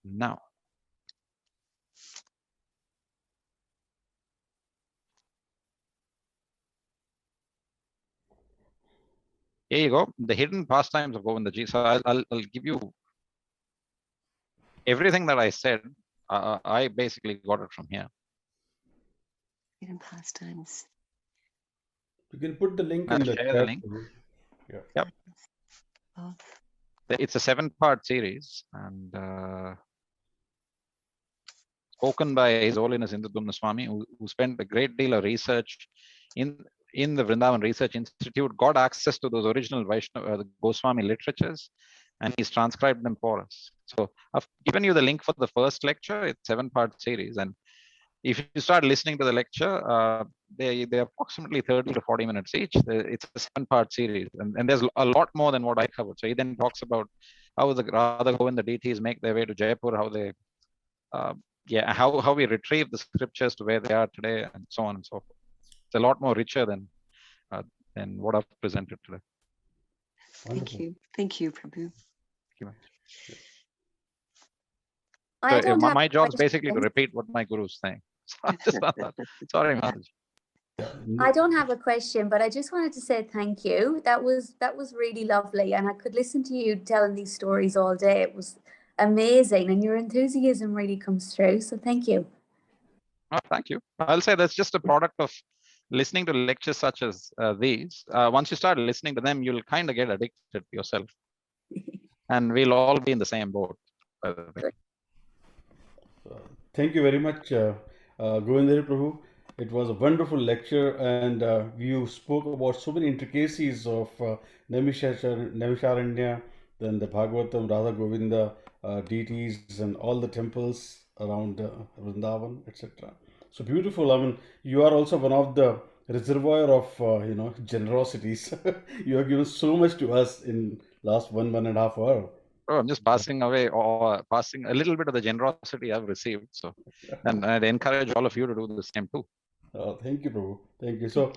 Now, Here you go, the hidden pastimes of Govinda ji. So I'll give you everything that I said. I basically got it from here. Hidden pastimes. You can put the link I'll in the share the chat. link. Yeah. Yep. Of It's a 7-part series, and spoken by His Holiness Indudumna Swami, who spent a great deal of research in the Vrindavan Research Institute, got access to those original Vaishnava, the Goswami literatures, and he's transcribed them for us. So I've given you the link for the first lecture. It's a 7-part series, and if you start listening to the lecture, they're approximately 30 to 40 minutes each. It's a 7-part series, and there's a lot more than what I covered. So he then talks about how the Radha Govinda deities make their way to Jaipur, how they how we retrieve the scriptures to where they are today, and so on and so forth. It's a lot more richer than what I've presented today. Thank you, Prabhu. I don't have my a job is basically to question. repeat what my guru is saying. So I just done that. Sorry, Mataji. I don't have a question, but I just wanted to say thank you. That was really lovely, and I could listen to you telling these stories all day. It was amazing, and your enthusiasm really comes through. So thank you. Oh, thank you. I'll say that's just a product of listening to lectures such as these. Once you start listening to them, you'll kind of get addicted yourself, and we'll all be in the same boat. By the way. Thank you very much, Govinda Prabhu. It was a wonderful lecture, and you spoke about so many intricacies of Naimisharanya, then the Bhagavatam, Radha Govinda deities, and all the temples around Vrindavan, etc. So beautiful. I mean, you are also one of the reservoir of generosities. You have given so much to us in last 1.5 hours. Oh, I'm just passing away or passing a little bit of the generosity I've received. So, and I'd encourage all of you to do the same too. Thank you, Prabhu. Thank you. So,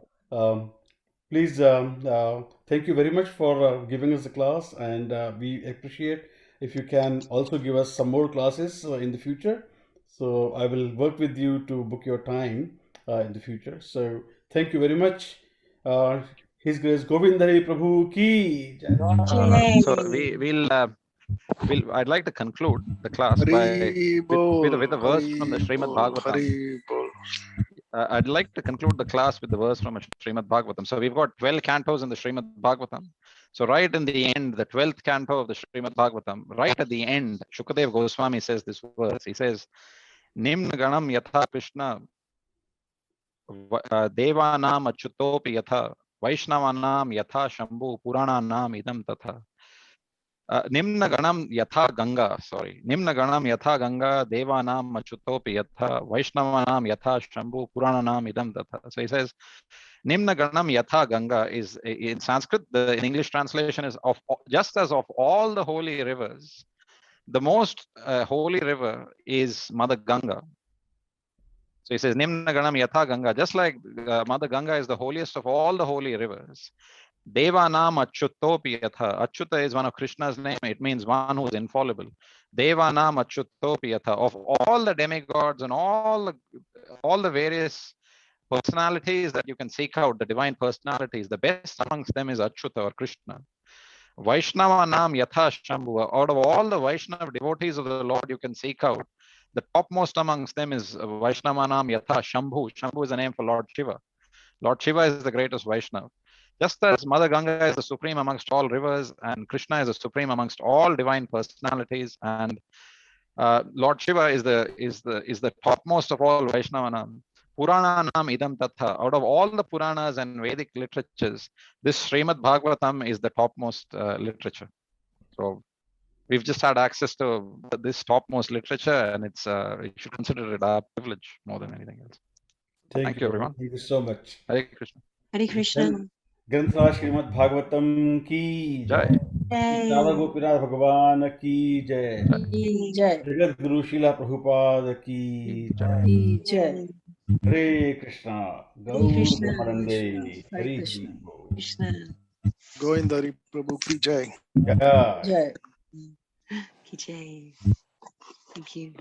please, thank you very much for giving us the class, and we appreciate if you can also give us some more classes in the future. So, I will work with you to book your time in the future. So, thank you very much. His Grace Govinda Prabhu ki Jai. So I'd like to conclude the class with a verse from the Srimad Bhagavatam. I'd like to conclude the class with the verse from Srimad Bhagavatam. So we've got 12 cantos in the Srimad Bhagavatam. So right in the end, the 12th canto of the Srimad Bhagavatam, right at the end, Shukadev Goswami says this verse. He says, Nimna ganam yatha Krishna devanam achyutopi yatha Vaishnavanam yatha Shambhu Purananam idam tatha. Nimna ganam yatha Ganga, Nimna ganam yatha Ganga, Devanam Achyutopi yatha, Vaishnavanam yatha Shambhu, Purananam idam tatha. So he says, Nimna ganam yatha Ganga is in Sanskrit, in English translation is just as of all the holy rivers, the most holy river is Mother Ganga. So he says, Nimna ganam yatha Ganga, just like Mother Ganga is the holiest of all the holy rivers. Devanam Achyutopi yatha. Achyuta is one of Krishna's name. It means one who is infallible. Devanam Achyutopi yatha. Of all the demigods and all the various personalities that you can seek out, the divine personalities, the best amongst them is Achyuta or Krishna. Vaishnavanam yatha Shambhu. Out of all the Vaishnava devotees of the Lord you can seek out, the topmost amongst them is Vaishnavanam yatha Shambhu. Shambhu is a name for Lord Shiva. Lord Shiva is the greatest Vaishnava. Just as Mother Ganga is the supreme amongst all rivers, and Krishna is the supreme amongst all divine personalities, and Lord Shiva is the topmost of all Vaishnavanam. Purananam idam tatha. Out of all the Puranas and Vedic literatures, this Srimad Bhagavatam is the topmost literature. So we've just had access to this topmost literature, and it's you should consider it our privilege more than anything else. Thank you, everyone. Thank you so much. Hare Krishna. Hare Krishna. Granthra Srimad Bhagavatam ki Jai. Jai. Radha Gopinath Bhagavan ki Jai. Jai. Jagat Guru Srila Prabhupada ki Jai. Jai. Hare Krishna. Gaur Krishna. Brahmanande. Hare Hare Krishna. Krishna. Govinda Prabhu ki jai. Jai. Jai. Ki Jai. Thank you.